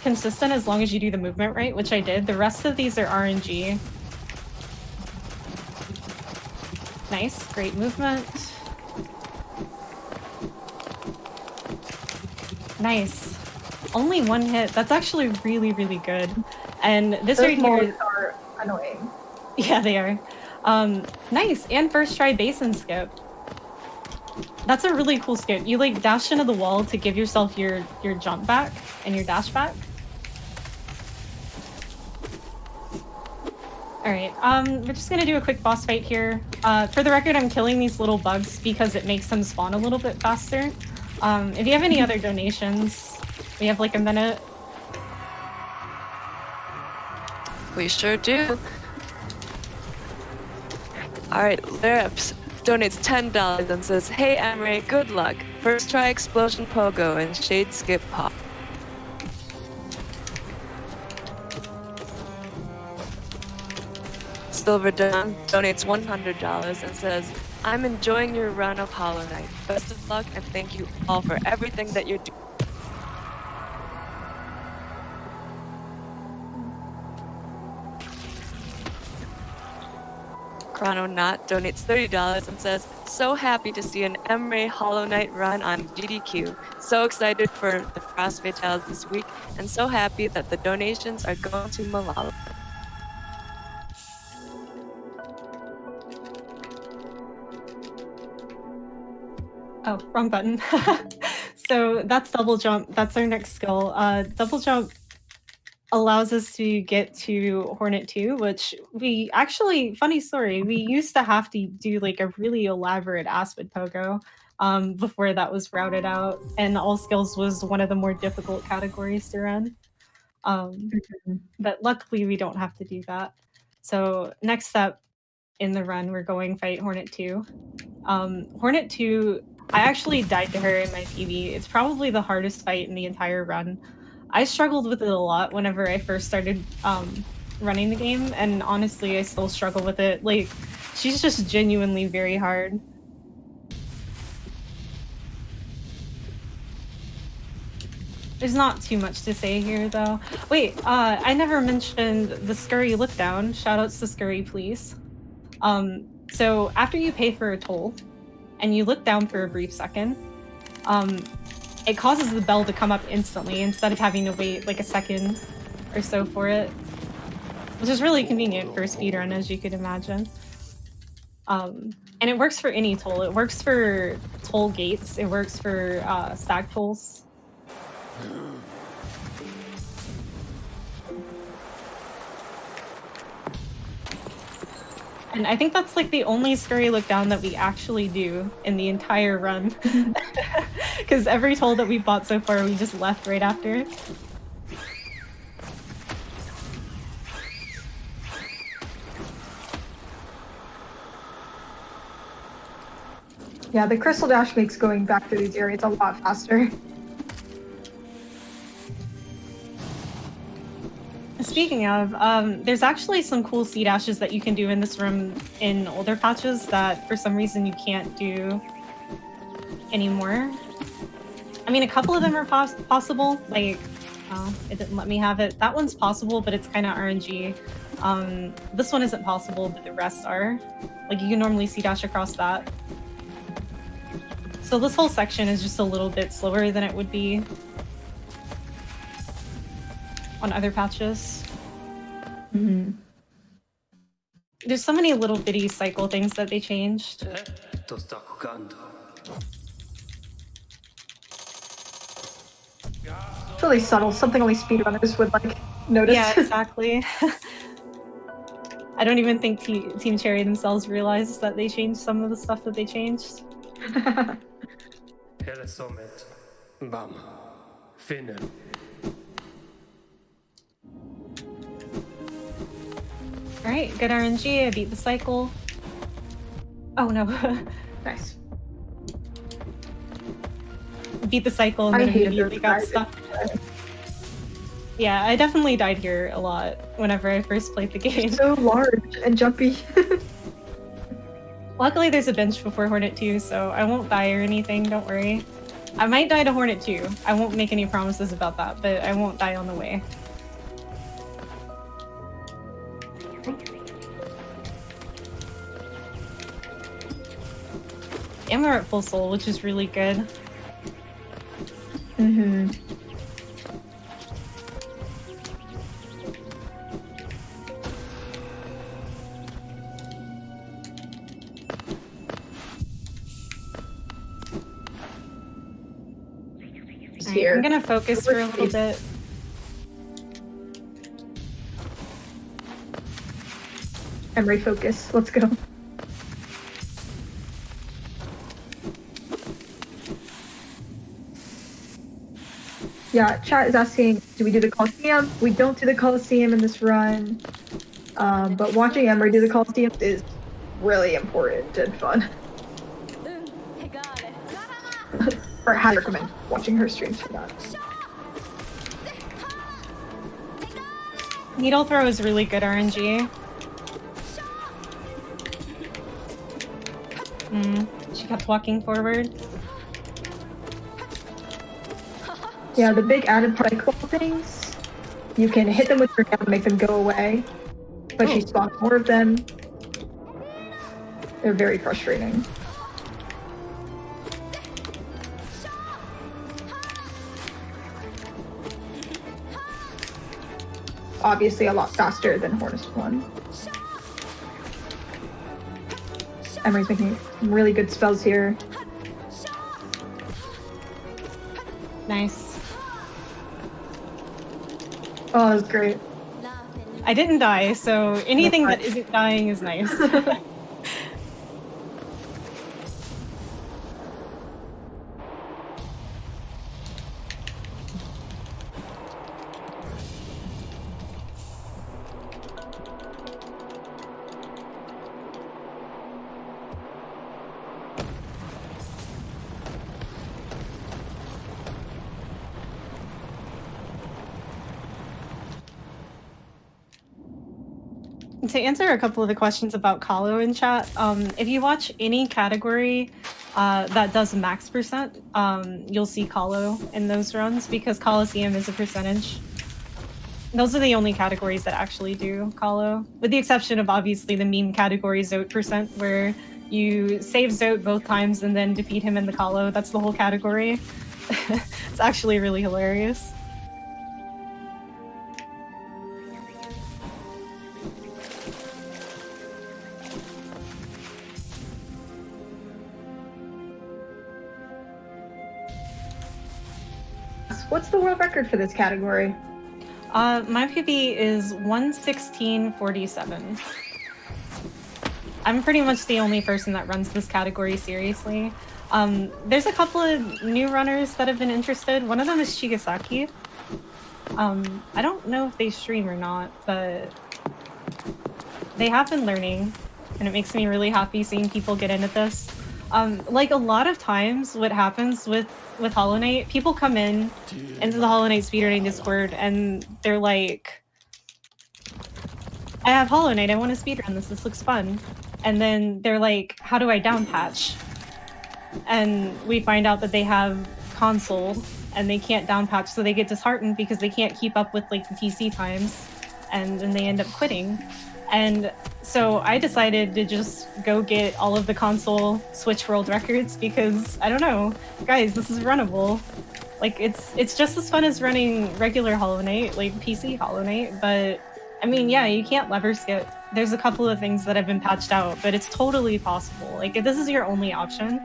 consistent as long as you do the movement right, which I did. The rest of these are RNG. Nice, great movement. Nice. Only one hit. That's actually really, really good. And this right here are annoying. Yeah, they are. Nice, and first try basin skip. That's a really cool skip. You like dash into the wall to give yourself your jump back and your dash back. Alright, we're just gonna do a quick boss fight here. For the record, I'm killing these little bugs because it makes them spawn a little bit faster. If you have any other donations, we have like a minute. We sure do. Alright, Lireps donates $10 and says, "Hey Emray, good luck. First try explosion pogo and shade skip pop." Silver Dawn donates $100 and says, I'm enjoying your run of Hollow Knight. Best of luck and thank you all for everything that you're doing. Chrono Knot donates $30 and says, so happy to see an emray Hollow Knight run on GDQ. So excited for the Frost Fatales this week and so happy that the donations are going to Malala. Oh, wrong button. So that's double jump. That's our next skill. Double jump allows us to get to Hornet 2, which we actually, funny story, we used to have to do like a really elaborate Aspid Pogo before that was routed out, and all skills was one of the more difficult categories to run. But luckily we don't have to do that. So next up in the run, we're going fight Hornet 2. Hornet 2, I actually died to her in my PB. It's probably the hardest fight in the entire run. I struggled with it a lot whenever I first started running the game, and honestly, I still struggle with it. Like, she's just genuinely very hard. There's not too much to say here, though. Wait, I never mentioned the Scurry look down. Shoutouts to Scurry, please. So after you pay for a toll, and you look down for a brief second, it causes the bell to come up instantly instead of having to wait like a second or so for it, which is really convenient for a speedrun, as you could imagine. And it works for any toll. It works for toll gates. It works for stag tolls. And I think that's like the only scurry look down that we actually do in the entire run. Because every toll that we bought so far, we just left right after. Yeah, the Crystal Dash makes going back through these areas a lot faster. Speaking of, there's actually some cool sea dashes that you can do in this room in older patches that for some reason you can't do anymore. I mean, a couple of them are possible, like, oh, it didn't let me have it. That one's possible, but it's kind of RNG. This one isn't possible, but the rest are. Like, you can normally sea dash across that. So this whole section is just a little bit slower than it would be on other patches. Mm-hmm. There's so many little bitty cycle things that they changed. It's really subtle, something only speedrunners would like notice. Yeah, exactly. I don't even think Team Cherry themselves realized that they changed some of the stuff that they changed. Alright, good RNG, I beat the cycle. Oh no. Nice. Beat the cycle and then immediately got stuck. Yeah, I definitely died here a lot whenever I first played the game. So large and jumpy. Luckily there's a bench before Hornet 2, so I won't die or anything, don't worry. I might die to Hornet 2. I won't make any promises about that, but I won't die on the way. And we're at full soul, which is really good. Mm-hmm. Right, I'm gonna focus for a little bit. Emray focus. Let's go. Yeah, chat is asking, do we do the Coliseum? We don't do the Coliseum in this run, but watching Emray do the Coliseum is really important and fun. Or I highly recommend watching her streams for that. Needle throw is really good RNG. She kept walking forward. Yeah, the big added part of claw things, you can hit them with your nail to make them go away, but she spawns more of them. They're very frustrating. Obviously a lot faster than Hornus 1. Emry's making some really good spells here. Nice. Oh, that's great. I didn't die, so anything that isn't dying is nice. To answer a couple of the questions about Kahlo in chat, if you watch any category that does max percent, you'll see Kahlo in those runs because Coliseum is a percentage. Those are the only categories that actually do Kahlo, with the exception of obviously the meme category Zote percent, where you save Zote both times and then defeat him in the Kahlo. That's the whole category. It's actually really hilarious. What's the world record for this category? My PB is 1:16:47. I'm pretty much the only person that runs this category seriously. There's a couple of new runners that have been interested. One of them is Shigesaki. I don't know if they stream or not, but they have been learning, and it makes me really happy seeing people get into this. Like a lot of times what happens with Hollow Knight, people come into the Hollow Knight speedrunning Discord and they're like, I have Hollow Knight, I want to speedrun this looks fun. And then they're like, how do I down patch? And we find out that they have console and they can't down patch, so they get disheartened because they can't keep up with like the PC times, and then they end up quitting. And so I decided to just go get all of the console Switch world records because, I don't know, guys, this is runnable. Like, it's just as fun as running regular Hollow Knight, like PC Hollow Knight, but I mean, yeah, you can't lever skip. There's a couple of things that have been patched out, but it's totally possible. Like, if this is your only option,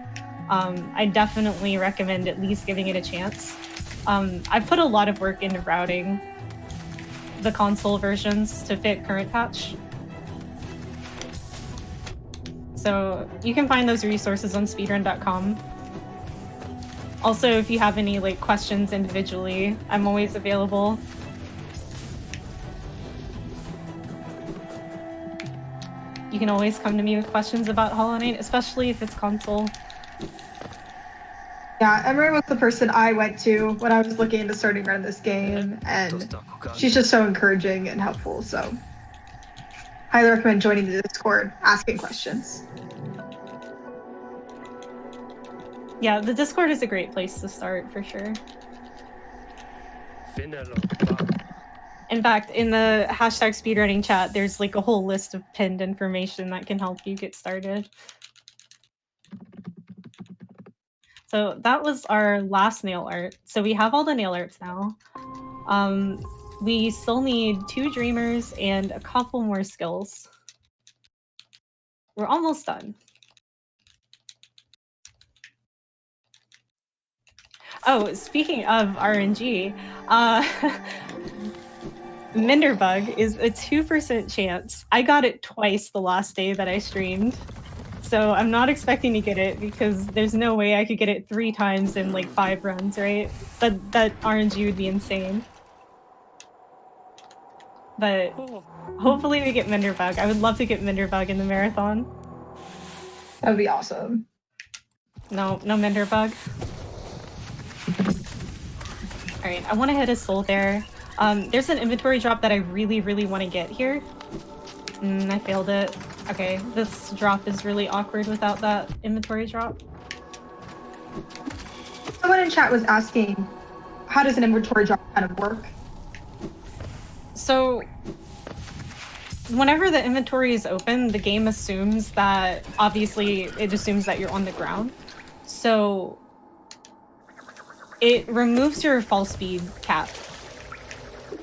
I definitely recommend at least giving it a chance. I've put a lot of work into routing the console versions to fit current patch. So you can find those resources on speedrun.com. Also, if you have any like questions individually, I'm always available. You can always come to me with questions about Hollow Knight, especially if it's console. Yeah, Emray was the person I went to when I was looking into starting running this game, and she's just so encouraging and helpful, so highly recommend joining the Discord, asking questions. Yeah, the Discord is a great place to start, for sure. In fact, in the hashtag speedrunning chat, there's like a whole list of pinned information that can help you get started. So that was our last nail art. So we have all the nail arts now. We still need 2 dreamers and a couple more skills. We're almost done. Oh, speaking of RNG, Minderbug is a 2% chance. I got it twice the last day that I streamed. So I'm not expecting to get it because there's no way I could get it 3 times in like 5 runs, right? That RNG would be insane. But hopefully we get Minderbug. I would love to get Minderbug in the marathon. That would be awesome. No Minderbug. Alright, I want to hit a soul there. There's an inventory drop that I really want to get here. I failed it. Okay, this drop is really awkward without that inventory drop. Someone in chat was asking, how does an inventory drop kind of work? So, whenever the inventory is open, the game assumes that, obviously, it assumes that you're on the ground. So, it removes your fall speed cap.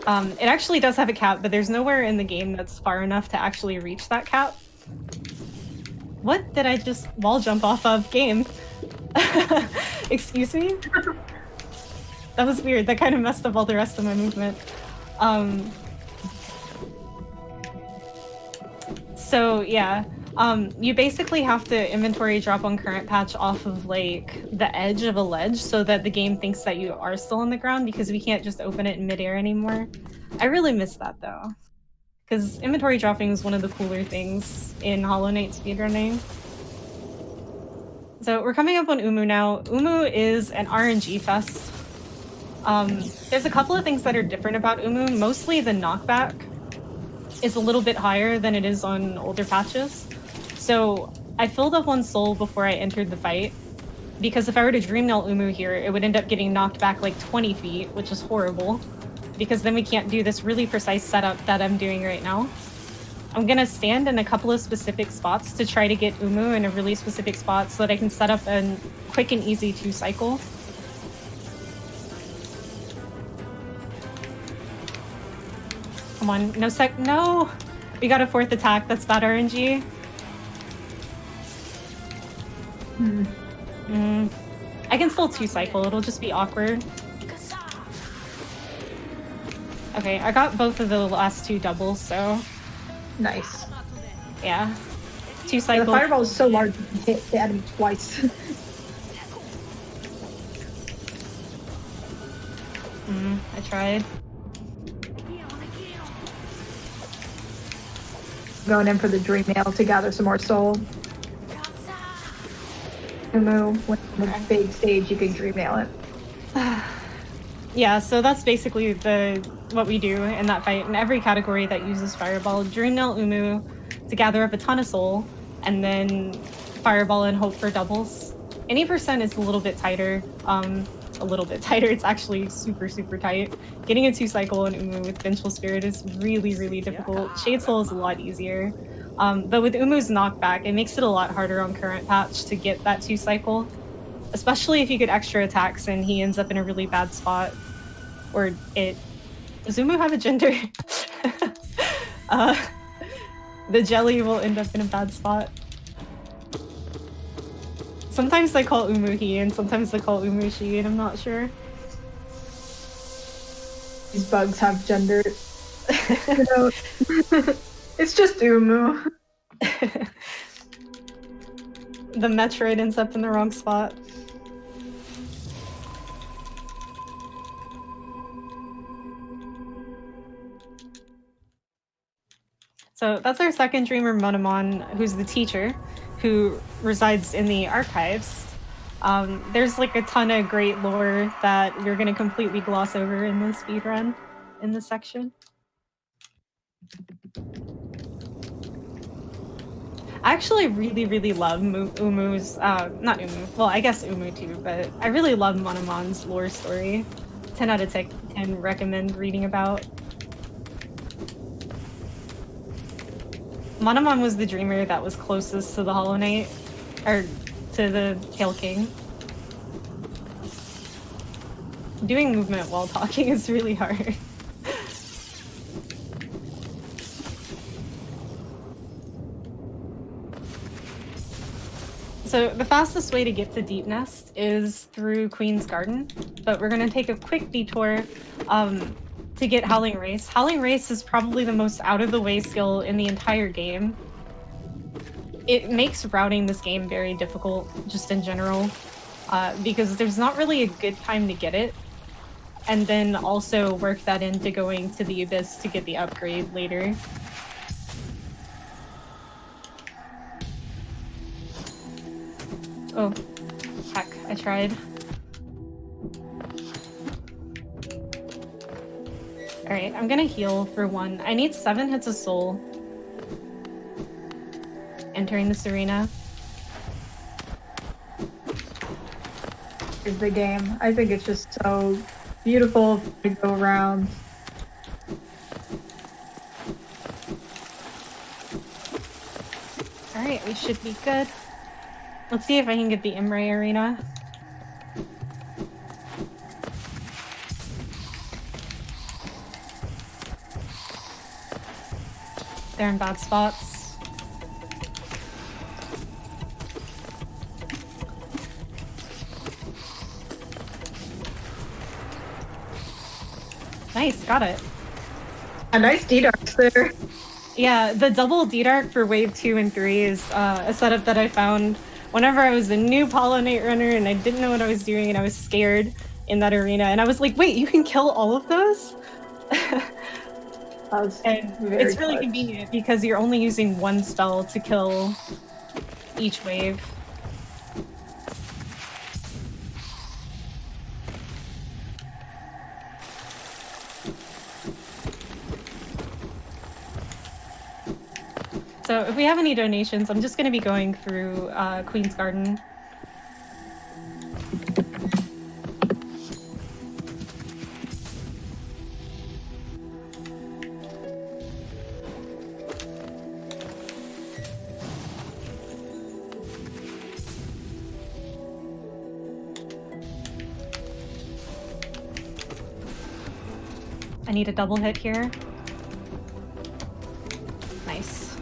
It actually does have a cap, but there's nowhere in the game that's far enough to actually reach that cap. What did I just wall jump off of? Game. Excuse me? That was weird. That kind of messed up all the rest of my movement. So yeah, you basically have to inventory drop on current patch off of like the edge of a ledge so that the game thinks that you are still on the ground, because we can't just open it in midair anymore. I really miss that though, because inventory dropping is one of the cooler things in Hollow Knight speedrunning. So we're coming up on Umu now. Umu is an RNG fest. There's a couple of things that are different about Umu. Mostly the knockback is a little bit higher than it is on older patches. So I filled up one soul before I entered the fight, because if I were to dream nail Umu here, it would end up getting knocked back like 20 feet, which is horrible, because then we can't do this really precise setup that I'm doing right now. I'm gonna stand in a couple of specific spots to try to get Umu in a really specific spot so that I can set up a quick and easy 2-cycle. Come on, no! We got a 4th attack, that's bad RNG. I can still 2-cycle, it'll just be awkward. Okay, I got both of the last 2 doubles, so... Nice. Yeah. Yeah, 2-cycle. the fireball is so large you can hit the enemy twice. I tried. Going in for the dream nail to gather some more soul. Umu, when on the big stage, you can dream nail it. Yeah, so that's basically what we do in that fight. In every category that uses Fireball, Dream Nail Umu to gather up a ton of soul, and then Fireball and hope for doubles. Any percent is a little bit tighter. It's actually super, super tight. Getting a 2-cycle in Umu with Vengeful Spirit is really, really difficult. Shade Soul is a lot easier. But with Umu's knockback, it makes it a lot harder on current patch to get that 2-cycle. Especially if you get extra attacks and he ends up in a really bad spot. Or it... Does Umu have a gender? The jelly will end up in a bad spot. Sometimes they call Umu he and sometimes they call Umu she, and I'm not sure. These bugs have gender. You know, it's just Umu. The Metroid ends up in the wrong spot. So that's our second dreamer, Monomon, who's the teacher, who resides in the archives. There's like a ton of great lore that we're going to completely gloss over in the speedrun in this section. I actually really, really love Umu's, not Umu, well, I guess Umu too, but I really love Monomon's lore story. 10 out of 10 recommend reading about. Monomon was the dreamer that was closest to the Hollow Knight, or to the Tail King. Doing movement while talking is really hard. So the fastest way to get to Deep Nest is through Queen's Garden, but we're going to take a quick detour to get Howling Race. Howling Race is probably the most out-of-the-way skill in the entire game. It makes routing this game very difficult, just in general, because there's not really a good time to get it, and then also work that into going to the Abyss to get the upgrade later. Oh, heck, I tried. Alright, I'm gonna heal for 1. I need 7 hits of soul. entering this arena. Is the game. I think it's just so beautiful to go around. Alright, we should be good. Let's see if I can get the emray arena. They're in bad spots. Nice, got it. A nice D-Darks there. Yeah, the double D-Dark for wave 2 and 3 is a setup that I found whenever I was a new Pollinate runner and I didn't know what I was doing and I was scared in that arena. And I was like, wait, you can kill all of those? And it's really convenient because you're only using one spell to kill each wave. So if we have any donations, I'm just going to be going through Queen's Garden. I need a double hit here. Nice.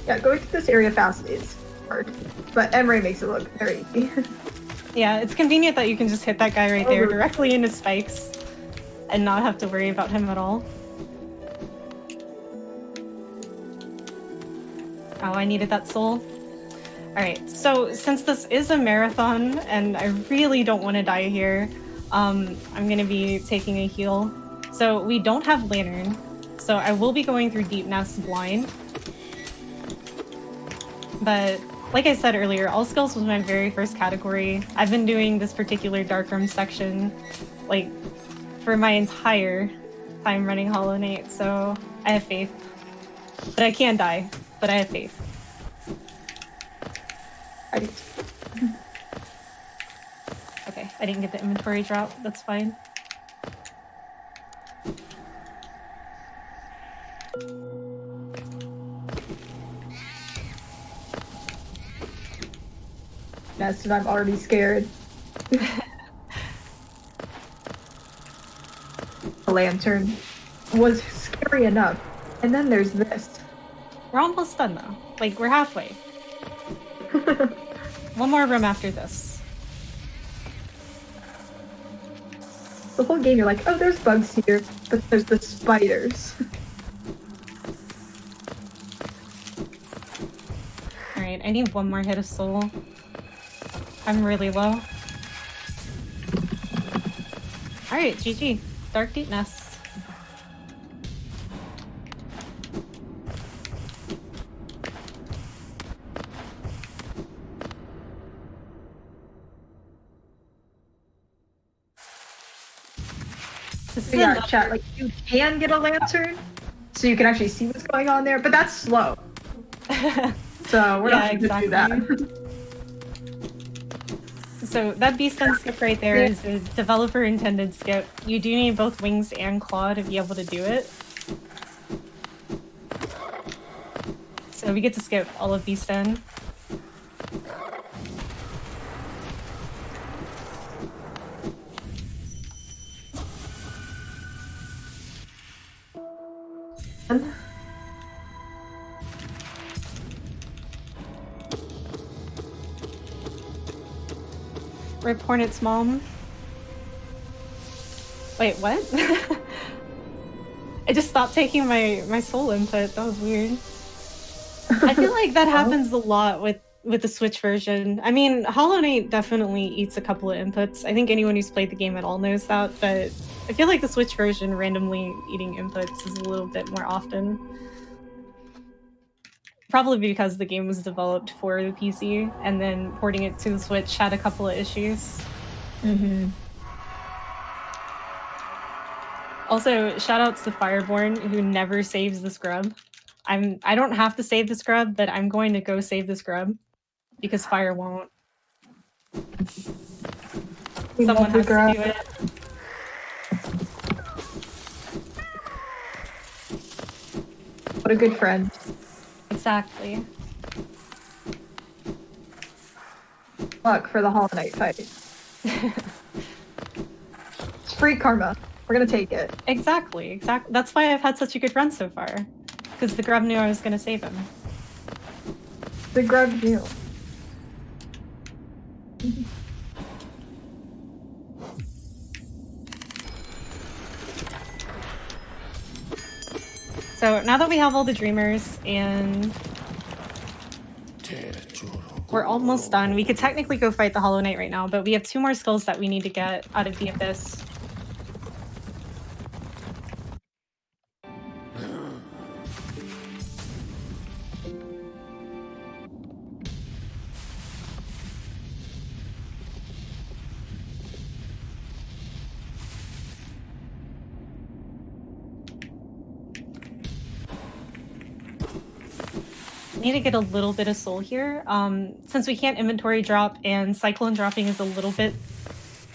Yeah, going to this area fast is hard, but emray makes it look very easy. Yeah, it's convenient that you can just hit that guy right there directly into spikes and not have to worry about him at all. Oh, I needed that soul. Alright, so since this is a marathon and I really don't want to die here, I'm going to be taking a heal. So we don't have Lantern, so I will be going through Deep Nest blind. But like I said earlier, All Skills was my very first category. I've been doing this particular Darkroom section like for my entire time running Hollow Knight, so I have faith. But I can die, but I have faith. Okay, I didn't get the inventory drop, that's fine. Nest, and I'm already scared. The lantern was scary enough. And then there's this. We're almost done though. Like, we're halfway. One more room after this. The whole game you're like, oh, there's bugs here, but there's the spiders. Alright, I need one more hit of soul. I'm really low. Alright, GG. Dark Deep Nest. So yeah, chat, like, you can get a lantern, so you can actually see what's going on there, but that's slow. So we're not going to do that. So that beast and skip right there is a developer intended skip. You do need both wings and claw to be able to do it. So we get to skip all of beast end. Rip Hornet's mom. Wait, what? I just stopped taking my soul input. That was weird. I feel like that happens a lot with the Switch version. I mean, Hollow Knight definitely eats a couple of inputs. I think anyone who's played the game at all knows that, but I feel like the Switch version randomly eating inputs is a little bit more often. Probably because the game was developed for the PC, and then porting it to the Switch had a couple of issues. Mm-hmm. Also, shout outs to Fireborn who never saves the scrub. I don't have to save the scrub, but I'm going to go save the scrub because Fire won't. We Someone love the has to grub. do it. What a good friend. Exactly. Luck for the Hollow Knight fight. It's free karma. We're gonna take it. Exactly. That's why I've had such a good run so far. Because the grub knew I was going to save him. The grub knew. So now that we have all the dreamers and we're almost done, we could technically go fight the Hollow Knight right now, but we have 2 more skills that we need to get out of the Abyss. Need to get a little bit of soul here. Since we can't inventory drop and cyclone dropping is a little bit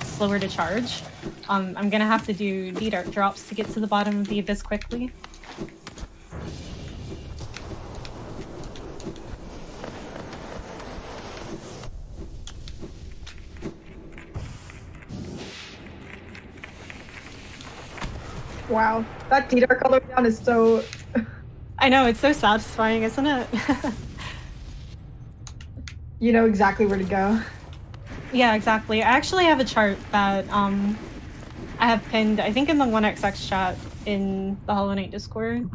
slower to charge, I'm gonna have to do D-Dark drops to get to the bottom of the Abyss quickly. Wow, that D-Dark all the way down is so... I know, it's so satisfying, isn't it? You know exactly where to go. Yeah, exactly. I actually have a chart that I have pinned, I think in the 1xx chat in the Hollow Knight Discord,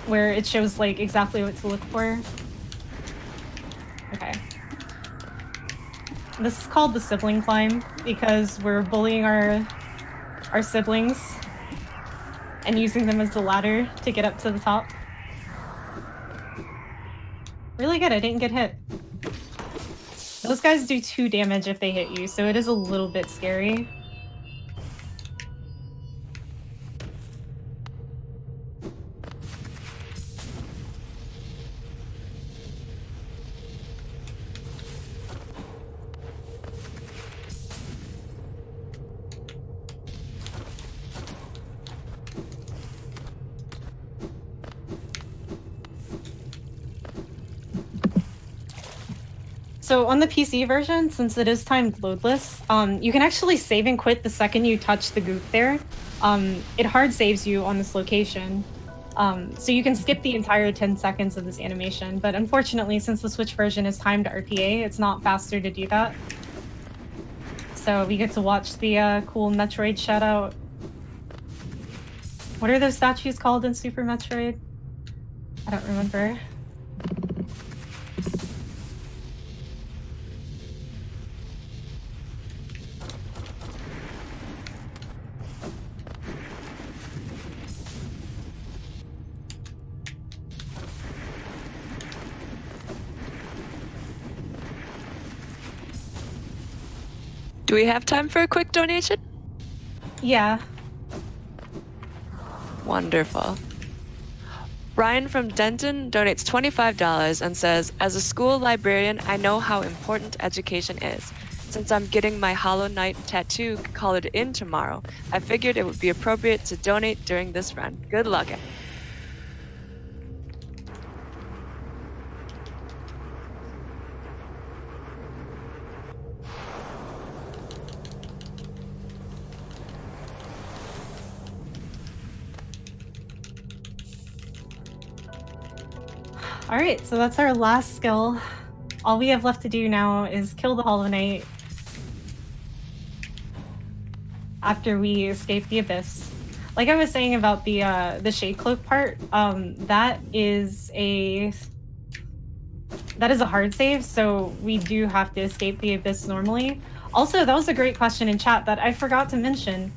where it shows like exactly what to look for. Okay. This is called the sibling climb because we're bullying our siblings and using them as the ladder to get up to the top. Really good, I didn't get hit. Those guys do 2 damage if they hit you, so it is a little bit scary. So on the PC version, since it is timed loadless, you can actually save and quit the second you touch the goop there. It hard saves you on this location. So you can skip the entire 10 seconds of this animation, but unfortunately, since the Switch version is timed RPA, it's not faster to do that. So we get to watch the cool Metroid shoutout. What are those statues called in Super Metroid? I don't remember. Do we have time for a quick donation? Yeah. Wonderful. Ryan from Denton donates $25 and says, as a school librarian, I know how important education is. Since I'm getting my Hollow Knight tattoo colored in tomorrow, I figured it would be appropriate to donate during this run. Good luck. Alright, so that's our last skill. All we have left to do now is kill the Hollow Knight after we escape the Abyss. Like I was saying about the Shade Cloak part, that is a hard save, so we do have to escape the Abyss normally. Also, that was a great question in chat that I forgot to mention.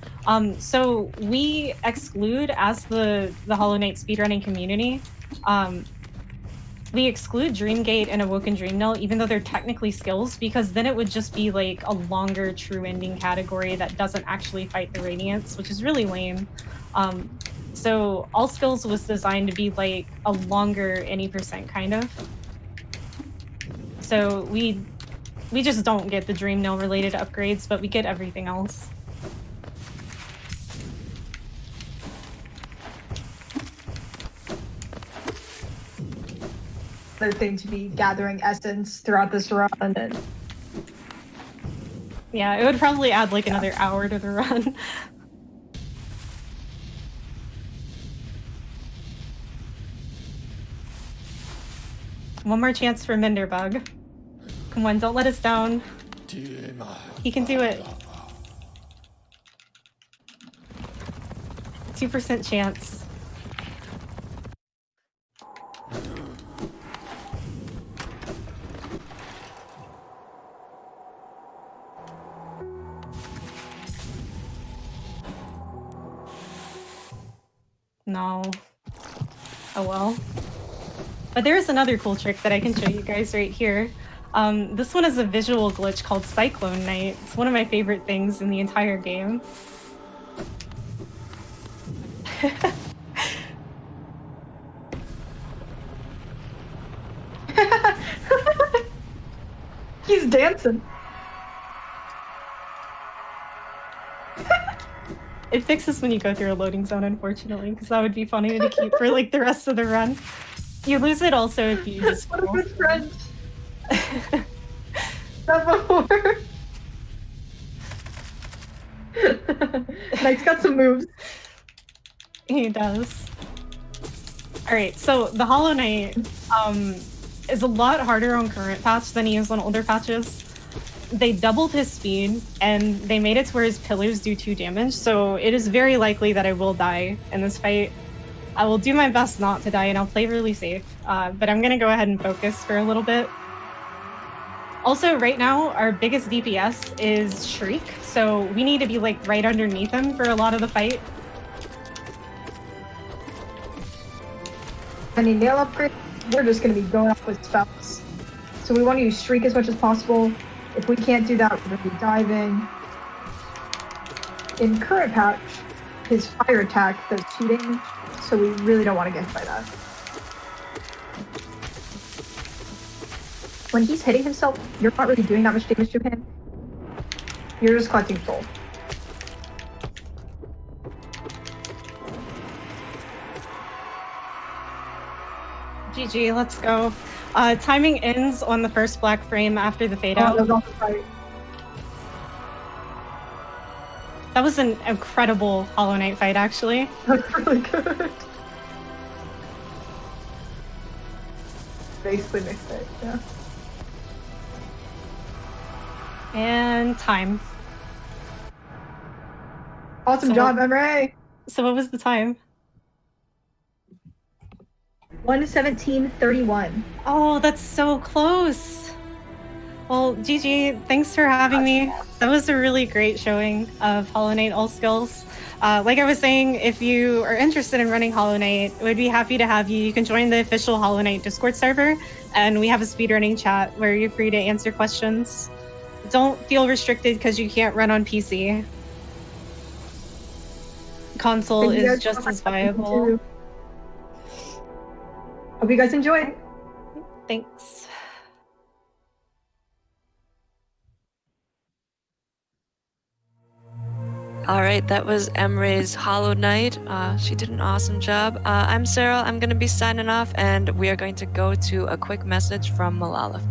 So we exclude, as the Hollow Knight speedrunning community, we exclude Dreamgate and Awoken Dreamknell, even though they're technically skills, because then it would just be like a longer true ending category that doesn't actually fight the Radiance, which is really lame. So all skills was designed to be like a longer any percent kind of. So we just don't get the Dreamknell related upgrades, but we get everything else. Another thing to be gathering essence throughout this run, and yeah, it would probably add like another hour to the run. One more chance for Minderbug. Come on, don't let us down. He can do it. 2% chance. No. Oh well. But there is another cool trick that I can show you guys right here. This one is a visual glitch called Cyclone Night. It's one of my favorite things in the entire game. he's dancing. It fixes when you go through a loading zone, unfortunately, because that would be funny to keep for like the rest of the run. You lose it also if you just What a good friend. Not before. Knight's got some moves. He does. Alright, so the Hollow Knight is a lot harder on current patch than he is on older patches. They doubled his speed, and they made it to where his pillars do 2 damage, so it is very likely that I will die in this fight. I will do my best not to die, and I'll play really safe, but I'm gonna go ahead and focus for a little bit. Also, right now, our biggest DPS is Shriek, so we need to be like right underneath him for a lot of the fight. Any nail upgrade, we're just going to be going off with spells. So we want to use Shriek as much as possible. If we can't do that, we're going to be diving. In current patch, his fire attack does 2 damage, so we really don't want to get hit by that. When he's hitting himself, you're not really doing that much damage to him. You're just collecting soul. GG, let's go. Timing ends on the first black frame after the fade out. That was awesome fight. That was an incredible Hollow Knight fight, actually. That's really good. Basically mixed it, yeah. And time. Awesome job, emray! So what was the time? 1:17:31. Oh, that's so close. Well, GG, thanks for having me. That was a really great showing of Hollow Knight all skills. Like I was saying, if you are interested in running Hollow Knight, we'd be happy to have you. You can join the official Hollow Knight Discord server, and we have a speedrunning chat where you're free to answer questions. Don't feel restricted because you can't run on PC. Console is just as viable. Hope you guys enjoy. Thanks. All right, that was Emray's Hollow Knight. She did an awesome job. I'm Tseryl. I'm going to be signing off, and we are going to go to a quick message from Malala.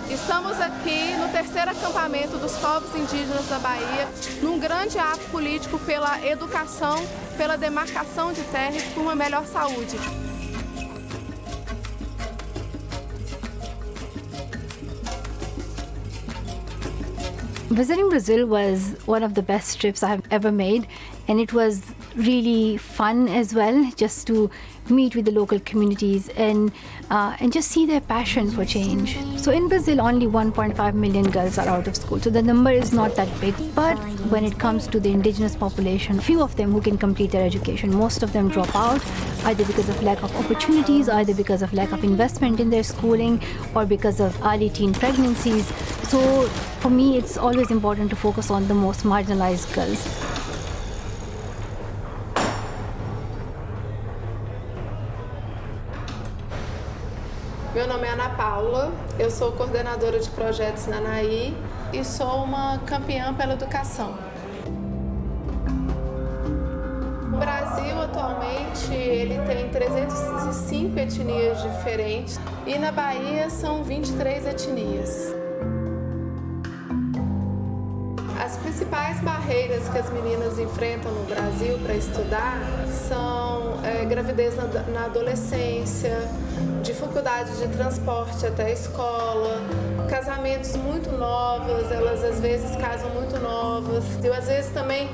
Estamos aqui no terceiro acampamento dos povos indígenas da Bahia, num grande ato político pela educação, pela demarcação de terras e por uma melhor saúde. Visiting Brazil was one of the best trips I have ever made, and it was really fun as well, just to meet with the local communities and just see their passion for change. So in Brazil, only 1.5 million girls are out of school, so the number is not that big. But when it comes to the indigenous population, few of them who can complete their education, most of them drop out, either because of lack of opportunities, either because of lack of investment in their schooling, or because of early teen pregnancies. So for me, it's always important to focus on the most marginalized girls. Meu nome é Ana Paula, eu sou coordenadora de projetos na ANAI e sou uma campeã pela educação. O Brasil, atualmente, ele tem 305 etnias diferentes e na Bahia são 23 etnias. As principais barreiras que as meninas enfrentam no Brasil para estudar são gravidez na adolescência, dificuldade de transporte até a escola, casamentos muito novos, elas às vezes casam muito novas, e às vezes também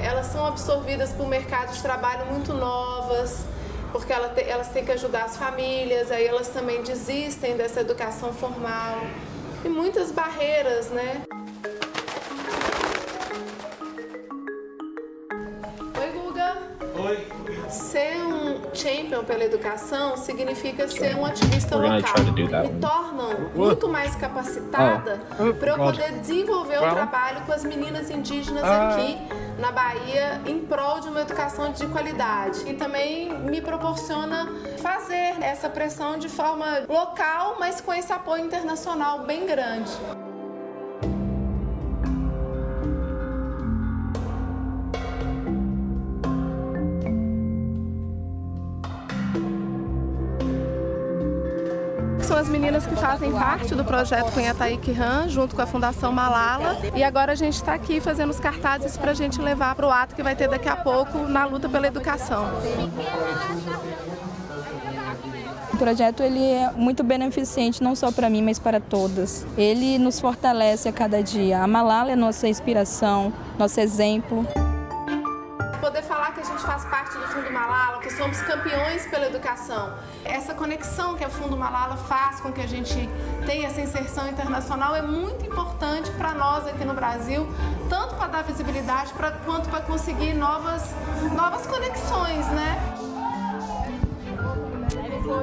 elas são absorvidas por mercado de trabalho muito novas, porque elas têm que ajudar as famílias, aí elas também desistem dessa educação formal, e muitas barreiras, né? Ser um champion pela educação significa ser um ativista local. Me tornam muito mais capacitada para eu poder desenvolver o trabalho com as meninas indígenas aqui na Bahia em prol de uma educação de qualidade. E também me proporciona fazer essa pressão de forma local, mas com esse apoio internacional bem grande. São as meninas que fazem parte do projeto Cunhataí Kihan, junto com a Fundação Malala. E agora a gente está aqui fazendo os cartazes para a gente levar para o ato que vai ter daqui a pouco na luta pela educação. O projeto ele é muito beneficente, não só para mim, mas para todas. Ele nos fortalece a cada dia. A Malala é nossa inspiração, nosso exemplo. Poder falar que a gente faz parte do Fundo Malala, que somos campeões pela educação. Essa conexão que o Fundo Malala faz com que a gente tenha essa inserção internacional é muito importante para nós aqui no Brasil, tanto para dar visibilidade quanto para conseguir novas conexões, né?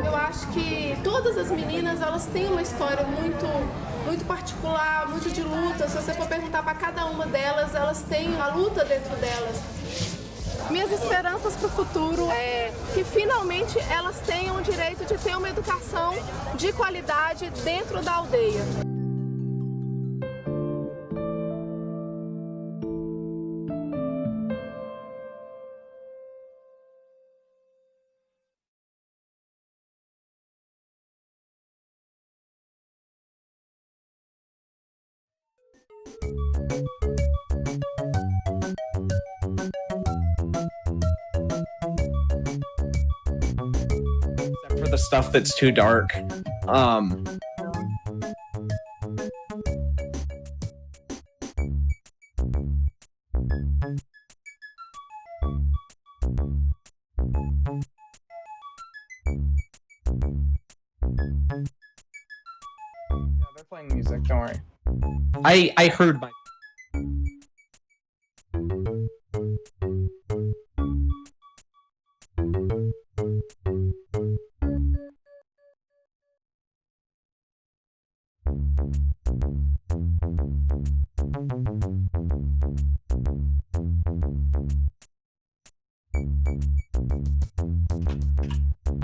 Eu acho que todas as meninas, elas têm uma história muito particular, muito de luta. Se você for perguntar para cada uma delas, elas têm a luta dentro delas. Minhas esperanças para o futuro é que finalmente elas tenham o direito de ter uma educação de qualidade dentro da aldeia. For the stuff that's too dark. Yeah, they're playing music, don't worry. I heard my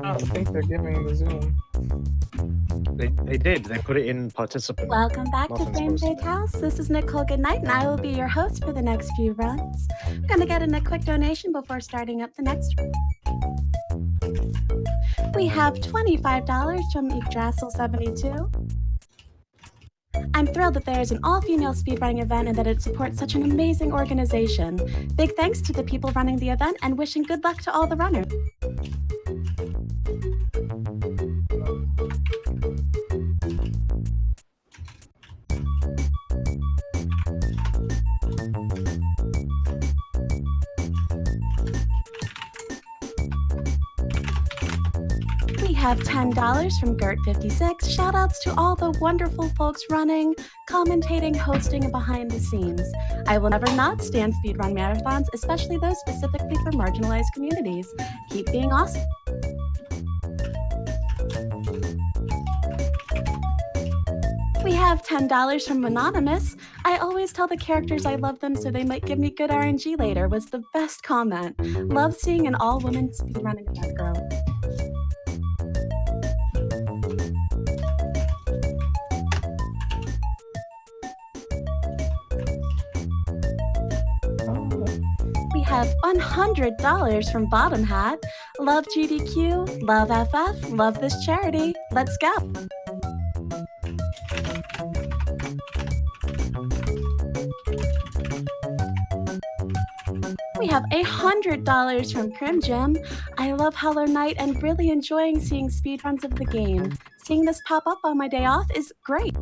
I don't think they're giving the Zoom. They did. They put it in participant. Welcome back to Nothing's Frame supposed Big to. House. This is Nicole Goodnight, and I will be your host for the next few runs. I'm gonna get in a quick donation before starting up the next run. We have $25 from Yggdrasil72. I'm thrilled that there is an all-female speedrunning event and that it supports such an amazing organization. Big thanks to the people running the event and wishing good luck to all the runners. We have $10 from Gert56. Shoutouts to all the wonderful folks running, commentating, hosting, and behind the scenes. I will never not stand speedrun marathons, especially those specifically for marginalized communities. Keep being awesome. We have $10 from Anonymous. I always tell the characters I love them so they might give me good RNG later was the best comment. Love seeing an all-woman speedrunning event grow. We have $100 from Bottom Hat. Love GDQ, love FF, love this charity. Let's go. We have $100 from Crim Jim. I love Hollow Knight and really enjoying seeing speedruns of the game. Seeing this pop up on my day off is great.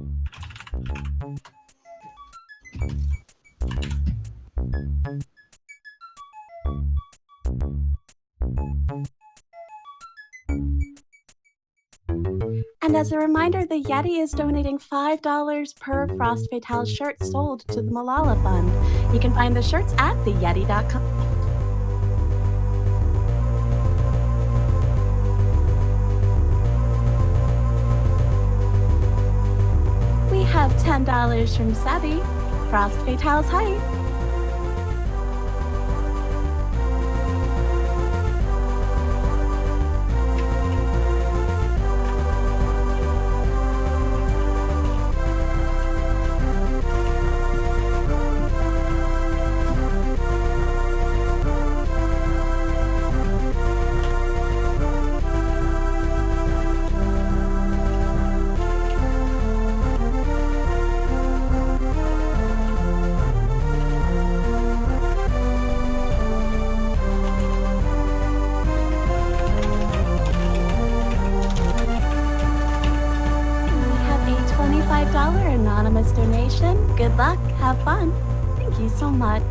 And as a reminder, the Yeti is donating $5 per Frost Fatale shirt sold to the Malala Fund. You can find the shirts at theyeti.com. We have $10 from Savvy. Frost Fatale's height. $25 anonymous donation. Good luck, have fun. Thank you so much.